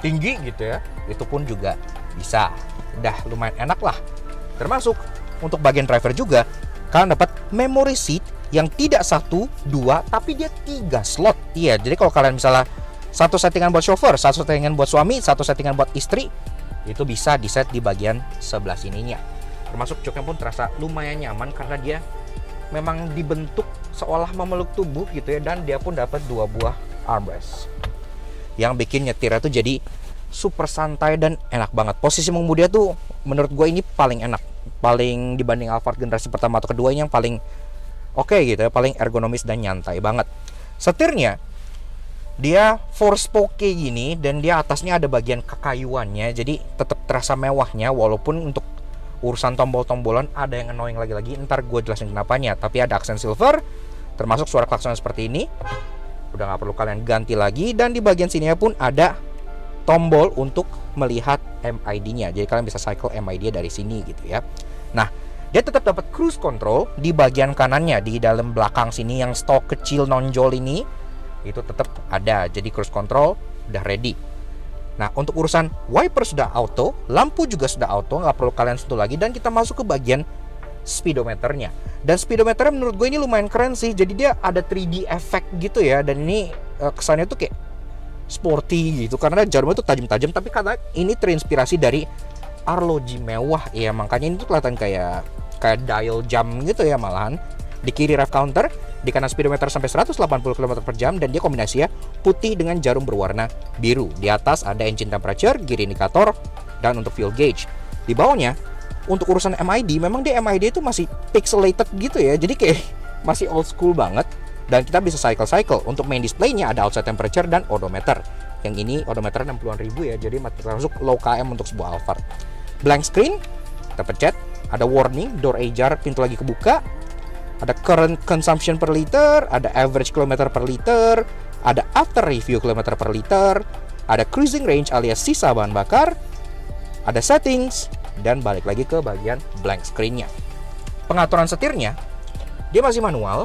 [SPEAKER 1] tinggi gitu ya, itu pun juga bisa. Udah lumayan enak lah. Termasuk untuk bagian driver juga, kalian dapat memory seat yang tidak 1, 2, tapi dia 3 slot. Iya, jadi kalau kalian misalnya satu settingan buat chauffeur, satu settingan buat suami, satu settingan buat istri, itu bisa di-set di bagian sebelah sininya. Termasuk joknya pun terasa lumayan nyaman karena dia memang dibentuk seolah memeluk tubuh gitu ya, dan dia pun dapat 2 buah armrest yang bikin nyetirnya tuh jadi super santai dan enak banget. Posisi mengemudi tuh menurut gue ini paling enak, paling dibanding Alphard generasi pertama atau kedua, ini yang paling oke gitu ya, paling ergonomis dan nyantai banget. Setirnya dia 4-spoke kayak gini, dan dia atasnya ada bagian kekayuannya, jadi tetap terasa mewahnya, walaupun untuk urusan tombol-tombolan ada yang annoying lagi-lagi, ntar gue jelasin kenapanya. Tapi ada aksen silver, termasuk suara klakson seperti ini, udah nggak perlu kalian ganti lagi. Dan di bagian sini pun ada tombol untuk melihat MID-nya, jadi kalian bisa cycle MID dari sini gitu ya. Nah, dia tetap dapat cruise control di bagian kanannya, di dalam belakang sini yang stok kecil nonjol ini, itu tetap ada. Jadi cruise control udah ready. Nah, untuk urusan wiper sudah auto, lampu juga sudah auto, nggak perlu kalian sentuh lagi. Dan kita masuk ke bagian speedometernya. Dan speedometernya menurut gue ini lumayan keren sih. Jadi dia ada 3D effect gitu ya. Dan ini kesannya tuh kayak sporty gitu, karena jarumnya tuh tajam-tajam. Tapi karena ini terinspirasi dari arloji mewah ya, makanya ini tuh kelihatan kayak dial jam gitu ya malahan. Di kiri rev counter, di kanan speedometer sampai 180 km/jam, dan dia kombinasinya putih dengan jarum berwarna biru. Di atas ada engine temperature, gear indikator, dan untuk fuel gauge. Di bawahnya, untuk urusan MID, memang dia MID itu masih pixelated gitu ya, jadi kayak masih old school banget. Dan kita bisa cycle-cycle. Untuk main display-nya ada outside temperature dan odometer. Yang ini odometer 60-an ribu ya, jadi termasuk low km untuk sebuah Alphard. Blank screen, terpencet, ada warning, door ajar, pintu lagi kebuka, ada current consumption per liter, ada average kilometer per liter, ada after review kilometer per liter, ada cruising range alias sisa bahan bakar, ada settings, dan balik lagi ke bagian blank screen-nya. Pengaturan setirnya, dia masih manual,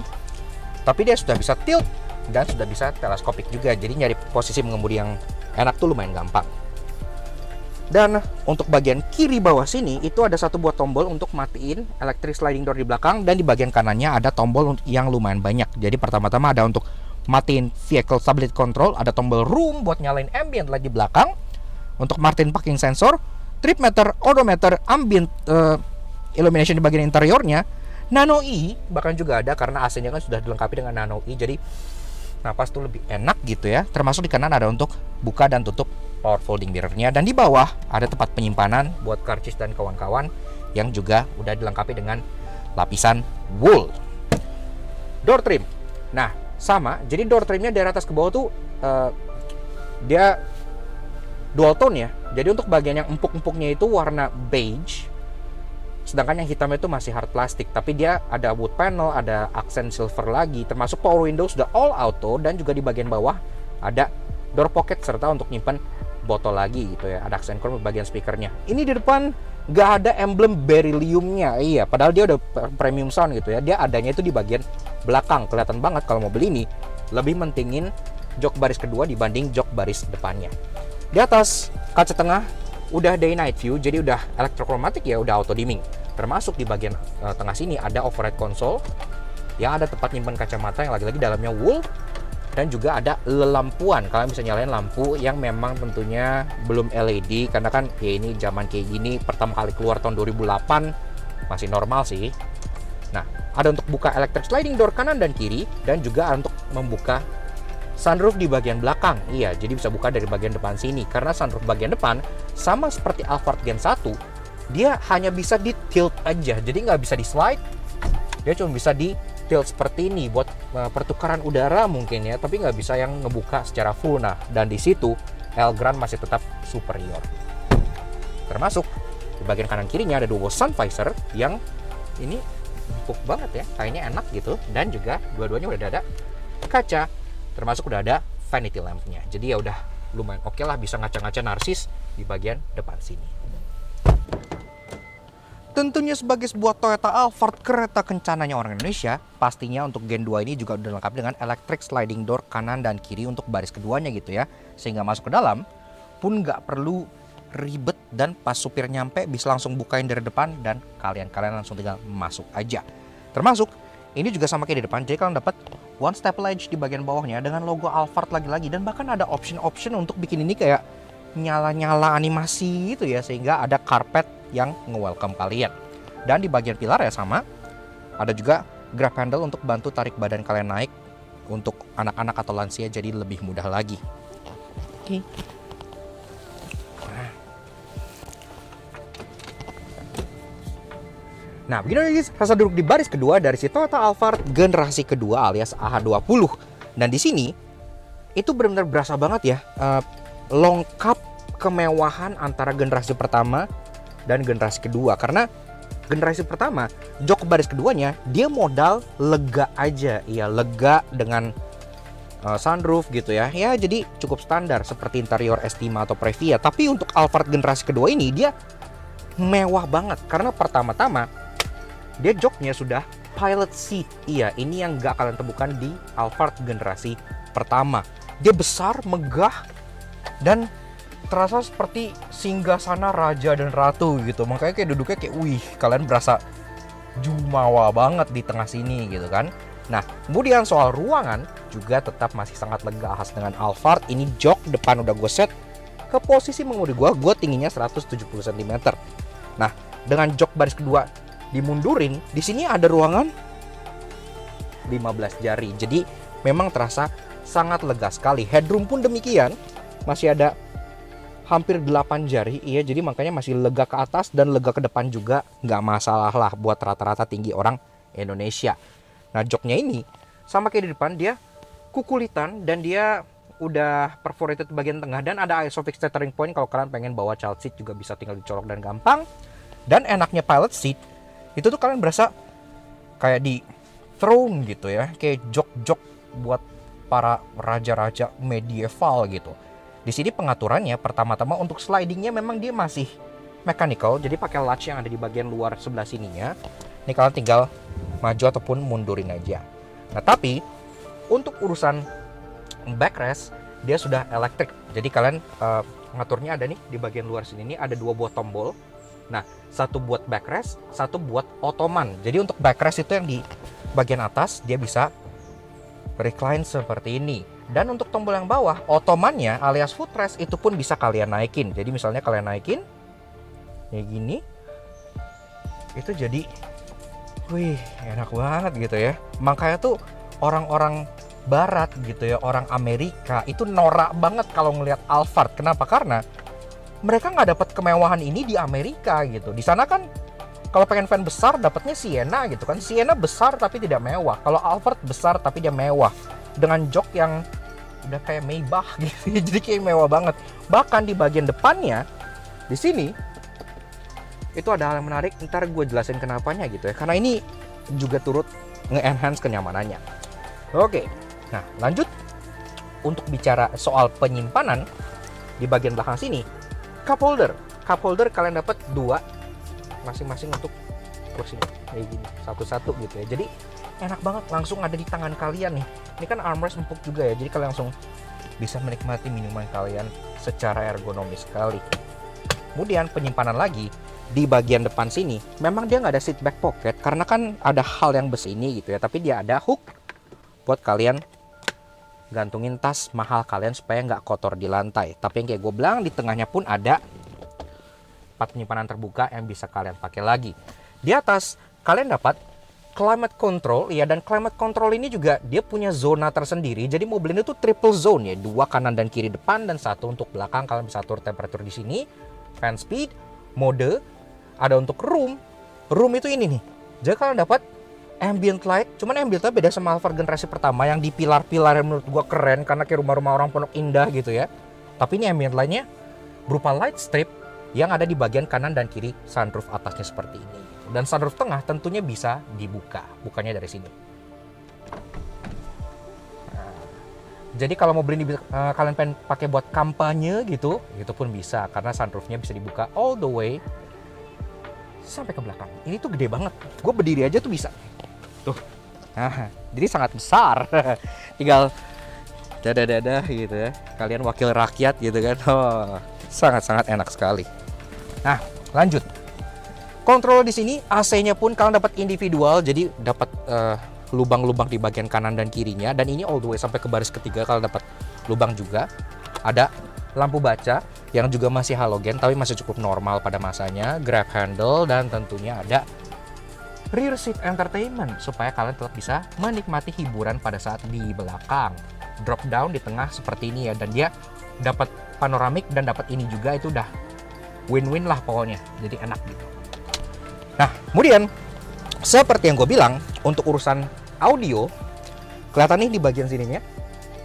[SPEAKER 1] tapi dia sudah bisa tilt dan sudah bisa teleskopik juga. Jadi nyari posisi mengemudi yang enak tuh lumayan gampang. Dan untuk bagian kiri bawah sini itu ada satu buah tombol untuk matiin electric sliding door di belakang, dan di bagian kanannya ada tombol yang lumayan banyak. Jadi pertama-tama ada untuk matiin vehicle stability control, ada tombol room buat nyalain ambient light di belakang, untuk matiin parking sensor, trip meter, odometer, ambient illumination di bagian interiornya, nano E bahkan juga ada karena AC-nya kan sudah dilengkapi dengan nano E, jadi napas tuh lebih enak gitu ya. Termasuk di kanan ada untuk buka dan tutup power folding mirror-nya, dan di bawah ada tempat penyimpanan buat karcis dan kawan-kawan yang juga udah dilengkapi dengan lapisan wool. Door trim, nah sama, jadi door trimnya dari atas ke bawah tuh dia dual tone ya. Jadi untuk bagian yang empuk-empuknya itu warna beige, sedangkan yang hitamnya itu masih hard plastik. Tapi dia ada wood panel, ada aksen silver lagi, termasuk power window sudah all auto, dan juga di bagian bawah ada door pocket serta untuk nyimpan botol lagi gitu ya. Ada aksen chrome di bagian speakernya. Ini di depan nggak ada emblem berylliumnya, iya, padahal dia udah premium sound gitu ya. Dia adanya itu di bagian belakang. Kelihatan banget kalau mobil ini lebih mentingin jok baris kedua dibanding jok baris depannya. Di atas kaca tengah udah day night view, jadi udah electrochromatic ya, udah auto dimming. Termasuk di bagian tengah sini ada overhead console yang ada tempat nyimpan kacamata yang lagi-lagi dalamnya wool, dan juga ada lampuan. Kalian bisa nyalain lampu yang memang tentunya belum LED, karena kan ya ini zaman kayak gini, pertama kali keluar tahun 2008, masih normal sih. Nah, ada untuk buka electric sliding door kanan dan kiri, dan juga untuk membuka sunroof di bagian belakang. Iya, jadi bisa buka dari bagian depan sini, karena sunroof bagian depan sama seperti Alphard Gen 1, dia hanya bisa di tilt aja, jadi nggak bisa di slide. Dia cuma bisa di tilt seperti ini buat pertukaran udara mungkin ya, tapi nggak bisa yang ngebuka secara full. Nah, dan di situ Elgrand masih tetap superior. Termasuk di bagian kanan kirinya ada dua sun visor yang ini empuk banget ya, kayaknya enak gitu. Dan juga dua-duanya udah ada kaca, termasuk udah ada vanity lampnya. Jadi ya udah lumayan oke lah, bisa ngaca-ngaca narsis di bagian depan sini. Tentunya sebagai sebuah Toyota Alphard kereta kencananya orang Indonesia, pastinya untuk Gen 2 ini juga udah lengkap dengan electric sliding door kanan dan kiri untuk baris keduanya gitu ya. Sehingga masuk ke dalam pun nggak perlu ribet, dan pas supir nyampe bisa langsung bukain dari depan dan kalian langsung tinggal masuk aja. Termasuk ini juga sama kayak di depan, jadi kalian dapat one step ledge di bagian bawahnya dengan logo Alphard lagi-lagi, dan bahkan ada option untuk bikin ini kayak nyala-nyala animasi gitu ya, sehingga ada karpet yang nge-welcome kalian. Dan di bagian pilar ya sama, ada juga grab handle untuk bantu tarik badan kalian naik untuk anak-anak atau lansia jadi lebih mudah lagi. Oke. Nah, begini guys, rasa duduk di baris kedua dari si Toyota Alphard generasi kedua alias AH20. Dan di sini itu benar-benar berasa banget ya, lengkap kemewahan antara generasi pertama dan generasi kedua. Karena generasi pertama, jok baris keduanya dia modal lega aja, ya lega dengan sunroof gitu ya. Ya jadi cukup standar seperti interior Estima atau Previa. Tapi untuk Alphard generasi kedua ini dia mewah banget karena pertama-tama dia joknya sudah pilot seat. Iya, ini yang gak kalian temukan di Alphard generasi pertama. Dia besar, megah, dan terasa seperti singgasana raja dan ratu gitu. Makanya kayak duduknya kayak wih, kalian berasa jumawa banget di tengah sini gitu kan. Nah, kemudian soal ruangan juga tetap masih sangat lega khas dengan Alphard. Ini jok depan udah gue set ke posisi mengemudi gue tingginya 170 cm. Nah, dengan jok baris kedua dimundurin, di sini ada ruangan 15 jari. Jadi memang terasa sangat lega sekali. Headroom pun demikian, masih ada hampir 8 jari. Iya, jadi makanya masih lega ke atas dan lega ke depan juga, nggak masalah lah buat rata-rata tinggi orang Indonesia. Nah, joknya ini sama kayak di depan, dia kukulitan dan dia udah perforated bagian tengah dan ada isofix tethering point. Kalau kalian pengen bawa child seat juga bisa tinggal dicolok dan gampang. Dan enaknya pilot seat itu tuh kalian berasa kayak di throne gitu ya, kayak jok-jok buat para raja-raja medieval gitu. Di sini pengaturannya pertama-tama untuk slidingnya memang dia masih mechanical, jadi pakai latch yang ada di bagian luar sebelah sininya. Ini kalian tinggal maju ataupun mundurin aja. Nah, tapi untuk urusan backrest dia sudah elektrik. Jadi kalian ngaturnya ada nih di bagian luar sini nih, ada 2 buah tombol. Nah, satu buat backrest, satu buat ottoman. Jadi untuk backrest itu yang di bagian atas dia bisa recline seperti ini. Dan untuk tombol yang bawah, ottomannya alias footrest itu pun bisa kalian naikin. Jadi misalnya kalian naikin kayak gini, itu jadi wih, enak banget gitu ya. Makanya tuh orang-orang barat gitu ya, orang Amerika itu norak banget kalau ngelihat Alphard. Kenapa? Karena mereka nggak dapat kemewahan ini di Amerika gitu. Di sana kan kalau pengen van besar dapatnya Sienna gitu kan. Sienna besar tapi tidak mewah. Kalau Alphard besar tapi dia mewah dengan jok yang udah kayak Maybach gitu. Jadi kayak mewah banget. Bahkan di bagian depannya di sini itu ada hal yang menarik. Ntar gue jelasin kenapanya gitu ya. Karena ini juga turut nge-enhance kenyamanannya. Oke. Nah, lanjut untuk bicara soal penyimpanan di bagian belakang sini. Cup holder kalian dapat 2 masing-masing untuk kursi kayak gini, satu-satu gitu ya. Jadi enak banget, langsung ada di tangan kalian nih. Ini kan armrest empuk juga ya, jadi kalian langsung bisa menikmati minuman kalian secara ergonomis sekali. Kemudian penyimpanan lagi di bagian depan sini, memang dia nggak ada seat back pocket karena kan ada hal yang besi ini gitu ya, tapi dia ada hook buat kalian gantungin tas mahal kalian supaya nggak kotor di lantai. Tapi yang kayak gue bilang, di tengahnya pun ada 4 penyimpanan terbuka yang bisa kalian pakai lagi. Di atas kalian dapat climate control ya, dan climate control ini juga dia punya zona tersendiri. Jadi mobil ini tuh triple zone ya, 2 kanan dan kiri depan dan 1 untuk belakang. Kalian bisa atur temperatur di sini, fan speed, mode, ada untuk room itu ini nih. Jadi kalian dapat ambient light, cuman ambient light beda sama Alphard generasi pertama yang di pilar-pilar yang menurut gua keren karena kayak rumah-rumah orang Pondok Indah gitu ya. Tapi ini ambient lightnya berupa light strip yang ada di bagian kanan dan kiri sunroof atasnya seperti ini. Dan sunroof tengah tentunya bisa dibuka, bukannya dari sini. Nah, jadi kalau mau beli kalian pengen pakai buat kampanye gitu, itu pun bisa karena sunroofnya bisa dibuka all the way sampai ke belakang. Ini tuh gede banget. Gue berdiri aja tuh bisa. Tuh. Nah, jadi sangat besar. Tinggal dadah gitu ya. Kalian wakil rakyat gitu kan. Oh, sangat-sangat enak sekali. Nah, lanjut. Kontrol di sini AC-nya pun kalian dapat individual, jadi dapat lubang-lubang di bagian kanan dan kirinya, dan ini all the way sampai ke baris ketiga kalian dapat lubang juga. Ada lampu baca yang juga masih halogen tapi masih cukup normal pada masanya, grab handle, dan tentunya ada rear seat entertainment supaya kalian tetap bisa menikmati hiburan pada saat di belakang. Drop down di tengah seperti ini ya, dan dia dapat panoramik dan dapat ini juga, itu udah win-win lah pokoknya, jadi enak gitu. Nah, kemudian seperti yang gue bilang, untuk urusan audio kelihatan nih di bagian sininya.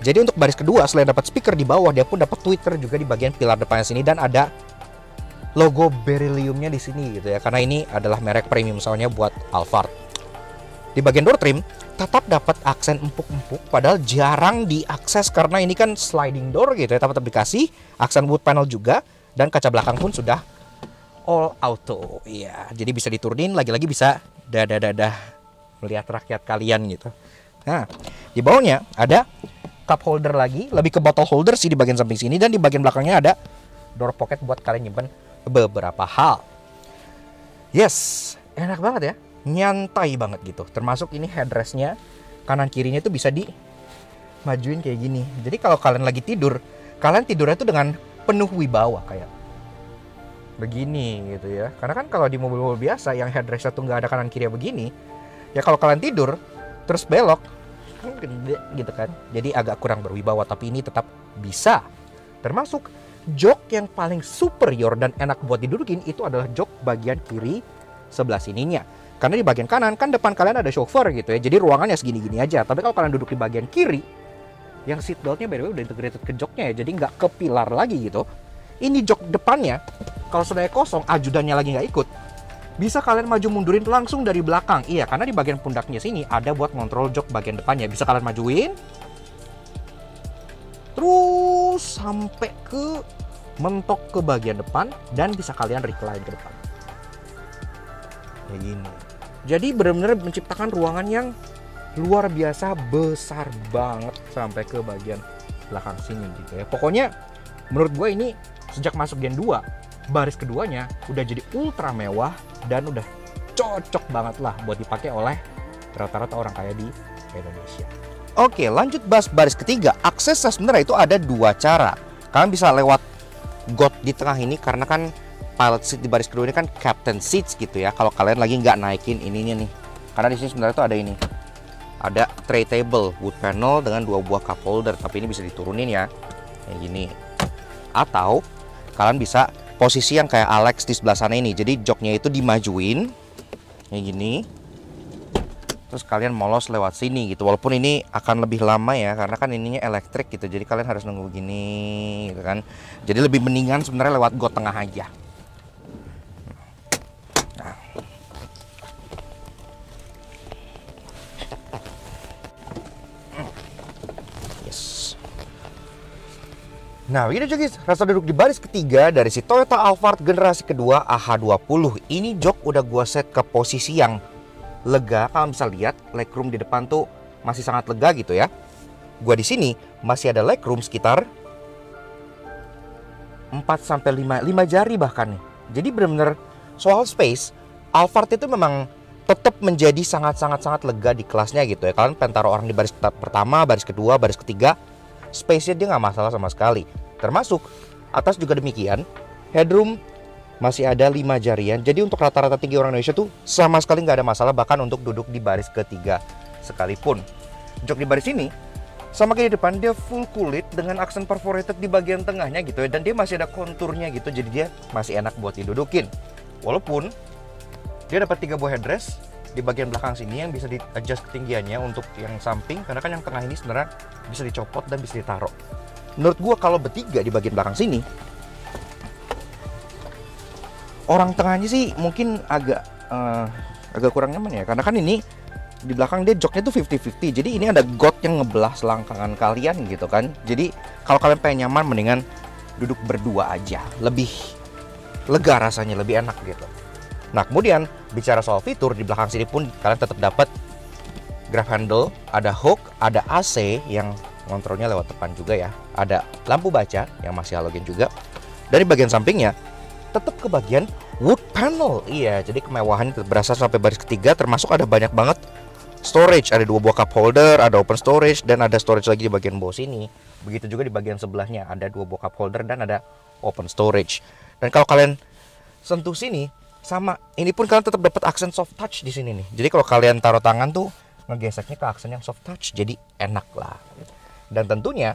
[SPEAKER 1] Jadi untuk baris kedua, selain dapat speaker di bawah, dia pun dapat tweeter juga di bagian pilar depannya sini, dan ada logo berylliumnya di sini gitu ya, karena ini adalah merek premium soalnya buat Alphard. Di bagian door trim tetap dapat aksen empuk-empuk, padahal jarang diakses karena ini kan sliding door gitu ya, dapat dikasih aksen wood panel juga, dan kaca belakang pun sudah all auto. Iya, jadi bisa diturunin, lagi-lagi bisa dadah melihat rakyat kalian gitu. Nah, di bawahnya ada cup holder lagi, lebih ke bottle holder sih di bagian samping sini, dan di bagian belakangnya ada door pocket buat kalian nyimpen beberapa hal. Yes, enak banget ya, nyantai banget gitu. Termasuk ini headrestnya kanan kirinya itu bisa dimajuin kayak gini. Jadi kalau kalian lagi tidur, kalian tidurnya tuh dengan penuh wibawa kayak begini gitu ya. Karena kan kalau di mobil-mobil biasa yang headrestnya tuh nggak ada kanan kiri begini, ya kalau kalian tidur terus belok gede gitu kan, jadi agak kurang berwibawa. Tapi ini tetap bisa. Termasuk jok yang paling superior dan enak buat didudukin itu adalah jok bagian kiri sebelah sininya. Karena di bagian kanan kan depan kalian ada chauffeur gitu ya, jadi ruangannya segini-gini aja. Tapi kalau kalian duduk di bagian kiri, yang seat beltnya by the way udah integrated ke joknya ya, jadi nggak ke pilar lagi gitu. Ini jok depannya, kalau sebenarnya kosong, ajudannya lagi nggak ikut, bisa kalian maju mundurin langsung dari belakang. Iya, karena di bagian pundaknya sini ada buat ngontrol jok bagian depannya. Bisa kalian majuin terus sampai ke mentok ke bagian depan, dan bisa kalian recline ke depan kayak gini. Jadi benar-benar menciptakan ruangan yang luar biasa besar banget sampai ke bagian belakang sini gitu ya. Pokoknya menurut gue ini sejak masuk Gen 2, baris keduanya udah jadi ultra mewah dan udah cocok banget lah buat dipakai oleh rata-rata orang kaya di Indonesia. Oke, lanjut bahas baris ketiga. Aksesnya sebenarnya itu ada dua cara. Kalian bisa lewat got di tengah ini, karena kan pilot seat di baris kedua ini kan captain seats gitu ya. Kalau kalian lagi nggak naikin ininya nih, karena di sini sebenarnya tuh ada ini, ada tray table wood panel dengan 2 buah cup holder, tapi ini bisa diturunin ya kayak gini. Atau kalian bisa posisi yang kayak Alex di sebelah sana ini, jadi joknya itu dimajuin kayak gini, terus kalian molos lewat sini gitu. Walaupun ini akan lebih lama ya, karena kan ininya elektrik gitu, jadi kalian harus nunggu gini gitu kan. Jadi lebih mendingan sebenarnya lewat got tengah aja. Nah. Yes. Nah, begini guys, rasa duduk di baris ketiga dari si Toyota Alphard generasi kedua AH20. Ini jok udah gua set ke posisi yang lega. Kalian bisa lihat legroom di depan tuh masih sangat lega gitu ya. Gua di sini masih ada legroom sekitar 4 sampai 5 jari bahkan nih. Jadi benar-benar soal space, Alphard itu memang tetap menjadi sangat lega di kelasnya gitu ya. Kalian pengen taruh orang di baris pertama, baris kedua, baris ketiga, space-nya dia nggak masalah sama sekali. Termasuk atas juga demikian, headroom masih ada 5 jarian. Jadi untuk rata-rata tinggi orang Indonesia tuh sama sekali nggak ada masalah, bahkan untuk duduk di baris ketiga sekalipun. Jok di baris ini sama kayak di depan, dia full kulit dengan aksen perforated di bagian tengahnya gitu ya, dan dia masih ada konturnya gitu, jadi dia masih enak buat didudukin. Walaupun dia dapat 3 buah headrest di bagian belakang sini yang bisa di adjust ketinggiannya untuk yang samping, karena kan yang tengah ini sebenarnya bisa dicopot dan bisa ditaruh. Menurut gua kalau bertiga di bagian belakang sini orang tengahnya sih mungkin agak kurang nyaman ya, karena kan ini di belakang dia joknya tuh 50-50. Jadi ini ada got yang ngebelah selangkangan kalian gitu kan. Jadi kalau kalian pengen nyaman mendingan duduk berdua aja, lebih lega rasanya, lebih enak gitu. Nah kemudian bicara soal fitur, di belakang sini pun kalian tetap dapat grab handle, ada hook, ada AC yang kontrolnya lewat depan juga ya, ada lampu baca yang masih halogen juga. Dari bagian sampingnya tetap ke bagian wood panel. Iya, jadi kemewahan tetap berasa sampai baris ketiga, termasuk ada banyak banget storage. Ada 2 buah cup holder, ada open storage, dan ada storage lagi di bagian bawah sini. Begitu juga di bagian sebelahnya ada 2 buah cup holder dan ada open storage. Dan kalau kalian sentuh sini, sama ini pun kalian tetap dapat aksen soft touch di sini nih. Jadi kalau kalian taruh tangan tuh ngegeseknya ke aksen yang soft touch, jadi enak lah. Dan tentunya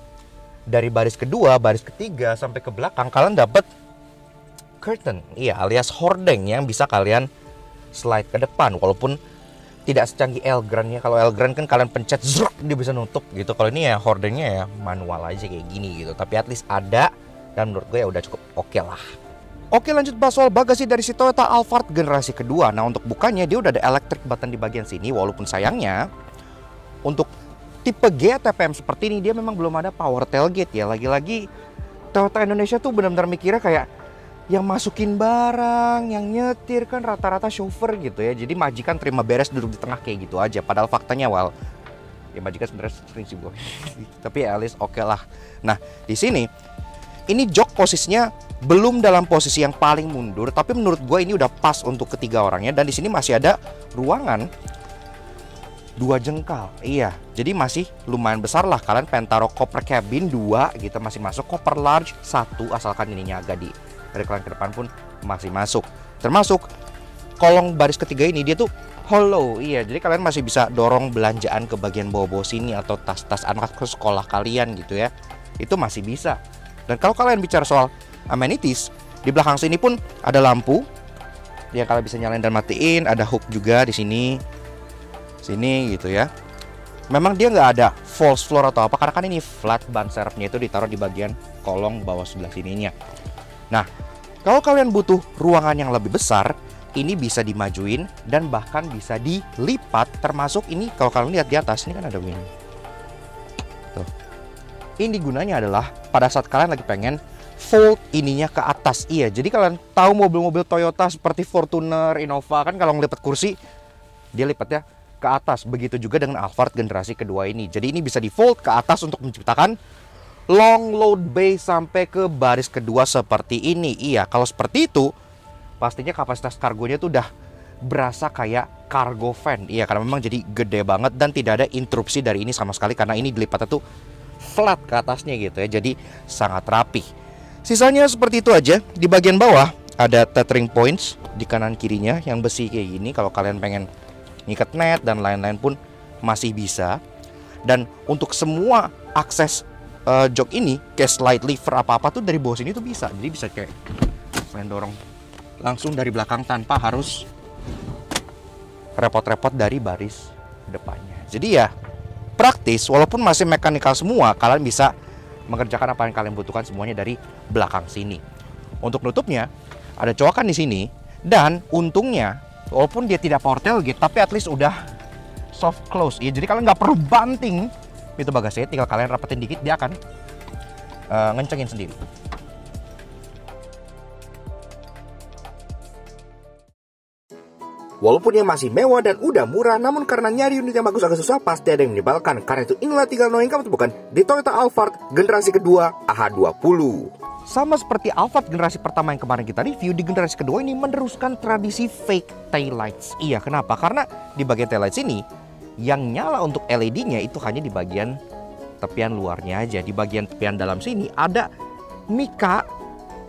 [SPEAKER 1] dari baris kedua, baris ketiga sampai ke belakang kalian dapat curtain, iya, alias hordeng yang bisa kalian slide ke depan. Walaupun tidak secanggih Elgrand ya. Kalau Elgrand kan kalian pencet zruk, dia bisa nutup gitu. Kalau ini ya hordengnya ya manual aja kayak gini gitu. Tapi at least ada, dan menurut gue ya udah cukup oke lah. Oke, lanjut bahas soal bagasi dari si Toyota Alphard generasi kedua. Nah untuk bukanya dia udah ada electric button di bagian sini. Walaupun sayangnya untuk tipe G TPM seperti ini dia memang belum ada power tailgate ya. Lagi-lagi Toyota Indonesia tuh benar-benar mikirnya kayak yang masukin barang, yang nyetir kan rata-rata chauffeur gitu ya. Jadi majikan terima beres duduk di tengah kayak gitu aja. Padahal faktanya ya majikan sebenarnya sering sih boy. Tapi ya at least oke lah. Nah di sini ini jok posisinya belum dalam posisi yang paling mundur, tapi menurut gue ini udah pas untuk ketiga orangnya. Dan di sini masih ada ruangan 2 jengkal. Iya, jadi masih lumayan besar lah. Kalian pengen taruh koper cabin 2 gitu masih masuk. Koper large 1 asalkan ininya agak dari kalian ke depan pun masih masuk. Termasuk kolong baris ketiga ini dia tuh hollow. Iya, jadi kalian masih bisa dorong belanjaan ke bagian bawah-bawah sini atau tas-tas anak ke sekolah kalian gitu ya. Itu masih bisa. Dan kalau kalian bicara soal amenities, di belakang sini pun ada lampu yang kalian bisa nyalain dan matiin, ada hook juga di sini gitu ya. Memang dia nggak ada false floor atau apa, karena kan ini flat, ban serepnya itu ditaruh di bagian kolong bawah sebelah sininya. Nah, kalau kalian butuh ruangan yang lebih besar, ini bisa dimajuin dan bahkan bisa dilipat. Termasuk ini kalau kalian lihat di atas, ini kan ada wing. Tuh. Ini gunanya adalah pada saat kalian lagi pengen fold ininya ke atas. Iya, jadi kalian tahu mobil-mobil Toyota seperti Fortuner, Innova kan kalau ngelipat kursi dia lipatnya ke atas. Begitu juga dengan Alphard generasi kedua ini. Jadi ini bisa di fold ke atas untuk menciptakan long load bay sampai ke baris kedua seperti ini. Iya, kalau seperti itu pastinya kapasitas kargonya tuh udah berasa kayak cargo van. Iya, karena memang jadi gede banget dan tidak ada interupsi dari ini sama sekali, karena ini dilipatnya tuh flat ke atasnya gitu ya. Jadi sangat rapi. Sisanya seperti itu aja. Di bagian bawah ada tethering points di kanan kirinya yang besi kayak gini. Kalau kalian pengen ngikat net dan lain-lain pun masih bisa. Dan untuk semua akses jok ini kayak slide lever apa-apa tuh dari bawah sini tuh bisa. Jadi bisa kayak pengen dorong langsung dari belakang tanpa harus repot-repot dari baris depannya. Jadi ya praktis, walaupun masih mekanikal semua, kalian bisa mengerjakan apa yang kalian butuhkan semuanya dari belakang sini. Untuk nutupnya ada coakan di sini, dan untungnya walaupun dia tidak power tailgate tapi at least udah soft close. Ya, jadi kalian nggak perlu banting pintu bagasinya, tinggal kalian rapetin dikit dia akan ngencengin sendiri.
[SPEAKER 2] Walaupun yang masih mewah dan udah murah, namun karena nyari unit yang bagus agak susah, pasti ada yang menyebalkan. Karena itu inilah 3 no yang kamu temukan di Toyota Alphard generasi kedua AH20.
[SPEAKER 1] Sama seperti Alphard generasi pertama yang kemarin kita review, di generasi kedua ini meneruskan tradisi fake taillights. Iya, kenapa? Karena di bagian taillights ini yang nyala untuk LED-nya itu hanya di bagian tepian luarnya aja. Di bagian tepian dalam sini ada mika,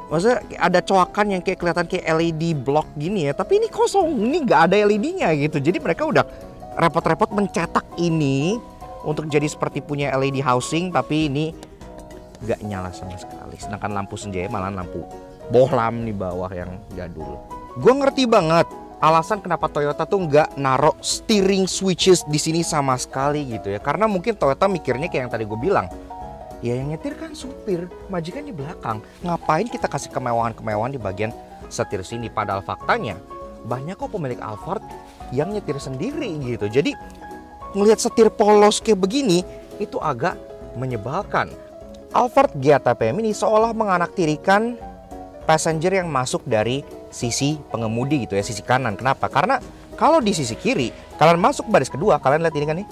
[SPEAKER 1] maksudnya ada coakan yang kayak kelihatan kayak LED block gini ya. Tapi ini kosong, ini nggak ada LED-nya gitu. Jadi mereka udah repot-repot mencetak ini untuk jadi seperti punya LED housing, tapi ini nggak nyala sama sekali. Sedangkan lampu senja malah lampu bohlam di bawah yang jadul. Gue ngerti banget alasan kenapa Toyota tuh nggak naruh steering switches di sini sama sekali gitu ya. Karena mungkin Toyota mikirnya kayak yang tadi gue bilang, ya yang nyetir kan supir, majikan di belakang. Ngapain kita kasih kemewahan-kemewahan di bagian setir sini. Padahal faktanya banyak kok pemilik Alphard yang nyetir sendiri gitu. Jadi ngelihat setir polos kayak begini itu agak menyebalkan. Alphard GTPM ini seolah menganaktirikan passenger yang masuk dari sisi pengemudi gitu ya, sisi kanan. Kenapa? Karena kalau di sisi kiri, kalian masuk baris kedua, kalian lihat ini kan nih.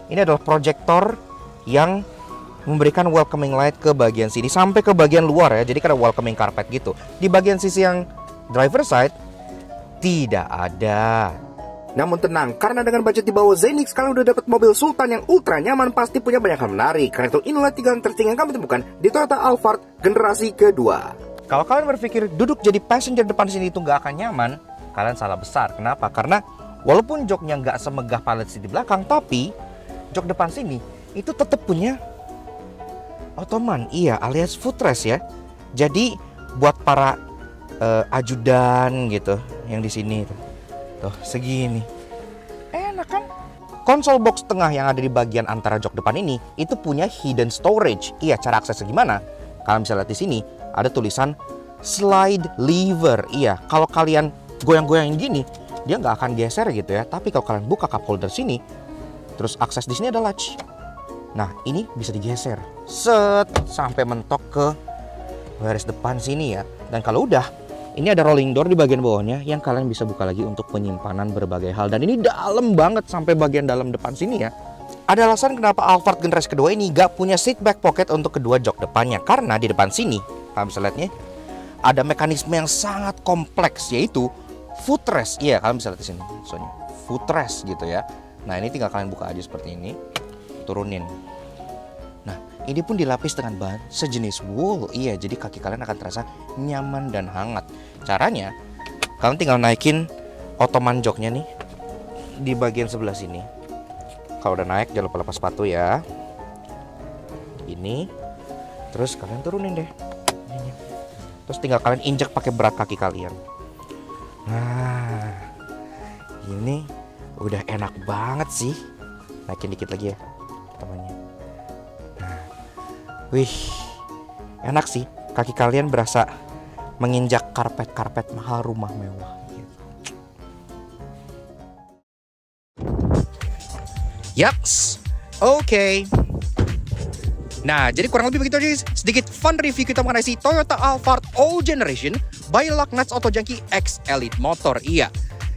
[SPEAKER 1] Ini adalah proyektor yang memberikan welcoming light ke bagian sini sampai ke bagian luar ya. Jadi ada welcoming carpet gitu. Di bagian sisi yang driver side tidak ada.
[SPEAKER 2] Namun tenang, karena dengan budget di bawah Zenix, kalian udah dapat mobil Sultan yang ultra nyaman, pasti punya banyak hal menarik. Karena itu inilah 3 yang tertinggi yang kami temukan di Toyota Alphard generasi kedua.
[SPEAKER 1] Kalau kalian berpikir duduk jadi passenger depan sini itu nggak akan nyaman, kalian salah besar. Kenapa? Karena walaupun joknya nggak semegah pilot seat di belakang, tapi jok depan sini itu tetap punya Ottoman, iya, alias footrest ya. Jadi buat para ajudan gitu yang di sini tuh segini, enak kan? Konsol box tengah yang ada di bagian antara jok depan ini itu punya hidden storage. Iya, cara aksesnya gimana? Kalian bisa lihat di sini ada tulisan slide lever. Iya, kalau kalian goyang-goyangin gini, dia nggak akan geser gitu ya. Tapi kalau kalian buka cup holder sini, terus akses di sini ada latch. Nah, ini bisa digeser, set, sampai mentok ke baris depan sini ya. Dan kalau udah, ini ada rolling door di bagian bawahnya yang kalian bisa buka lagi untuk penyimpanan berbagai hal. Dan ini dalam banget sampai bagian dalam depan sini ya. Ada alasan kenapa Alphard generasi kedua ini gak punya seat back pocket untuk kedua jok depannya. Karena di depan sini, kalian bisa lihatnya, ada mekanisme yang sangat kompleks, yaitu footrest. Iya, kalian bisa lihat di sini, soalnya footrest gitu ya. Nah, ini tinggal kalian buka aja seperti ini, turunin. Nah, ini pun dilapis dengan bahan sejenis wool. Iya, jadi kaki kalian akan terasa nyaman dan hangat. Caranya, kalian tinggal naikin Ottoman joknya nih di bagian sebelah sini. Kalau udah naik, jangan lupa lepas sepatu ya. Ini, terus kalian turunin deh. Terus tinggal kalian injek pakai berat kaki kalian. Nah, ini udah enak banget sih. Naikin dikit lagi ya temannya. Nah, wih, enak sih. Kaki kalian berasa menginjak karpet-karpet mahal rumah mewah gitu. Yaks, oke. Nah, jadi kurang lebih begitu aja sedikit fun review kita mengenai si Toyota Alphard All Generation by Lucknuts Auto Junkie X Elite Motor. Iya,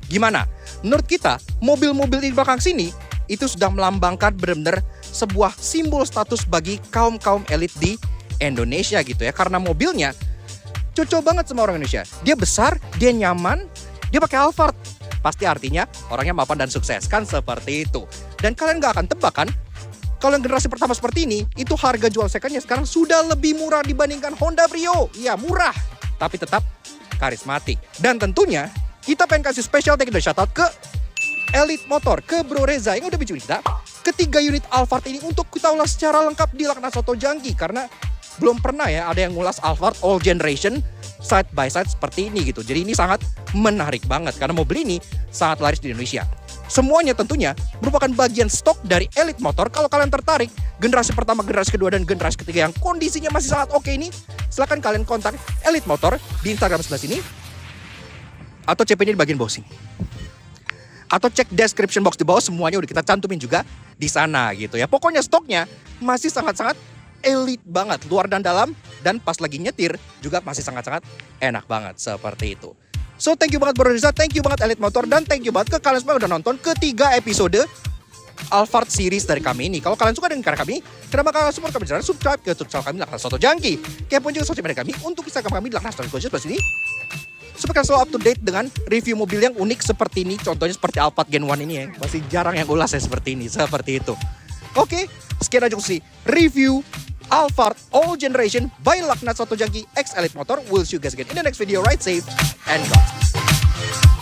[SPEAKER 1] gimana? Menurut kita, mobil-mobil di belakang sini itu sudah melambangkan benar-benar sebuah simbol status bagi kaum-kaum elit di Indonesia gitu ya. Karena mobilnya cocok banget sama orang Indonesia. Dia besar, dia nyaman, dia pakai Alphard. Pasti artinya orangnya mapan dan sukses, kan seperti itu. Dan kalian gak akan tebak kan, kalau yang generasi pertama seperti ini, itu harga jual secondnya sekarang sudah lebih murah dibandingkan Honda Brio. Iya, murah, tapi tetap karismatik. Dan tentunya kita pengen kasih special thank you dan shoutout ke Elite Motor, ke Bro Reza yang udah bikin kita ketiga unit Alphard ini untuk kita ulas secara lengkap di Lucknuts Auto Junkie. Karena belum pernah ya ada yang ngulas Alphard All Generation side by side seperti ini gitu. Jadi ini sangat menarik banget karena mobil ini sangat laris di Indonesia. Semuanya tentunya merupakan bagian stok dari Elite Motor. Kalau kalian tertarik generasi pertama, generasi kedua, dan generasi ketiga yang kondisinya masih sangat oke ini, silahkan kalian kontak Elite Motor di Instagram sebelah sini atau CP-nya di bagian bawah sini. Atau cek description box di bawah, semuanya udah kita cantumin juga di sana gitu ya. Pokoknya stoknya masih sangat-sangat elite banget, luar dan dalam, dan pas lagi nyetir juga masih sangat-sangat enak banget seperti itu. So thank you banget Bro Reza, thank you banget Elite Motor, dan thank you banget ke kalian semua yang udah nonton ketiga episode Alphard series dari kami ini. Kalau kalian suka dengan karya kami, kenapa kalian support kami jangan subscribe ke YouTube channel kami Lucknuts Auto Junkie. Kepoin juga sosial media kami untuk Instagram kami Lucknuts Auto Junkie sebelah sini. Supaya kalian selalu up to date dengan review mobil yang unik seperti ini. Contohnya seperti Alphard Gen 1 ini ya. Masih jarang yang ulas ya seperti ini. Seperti itu. Oke, sekian aja sih review Alphard All Generation by Lucknuts Auto Junkie X Elite Motor. We'll see you guys again in the next video. Ride safe and Godspeed.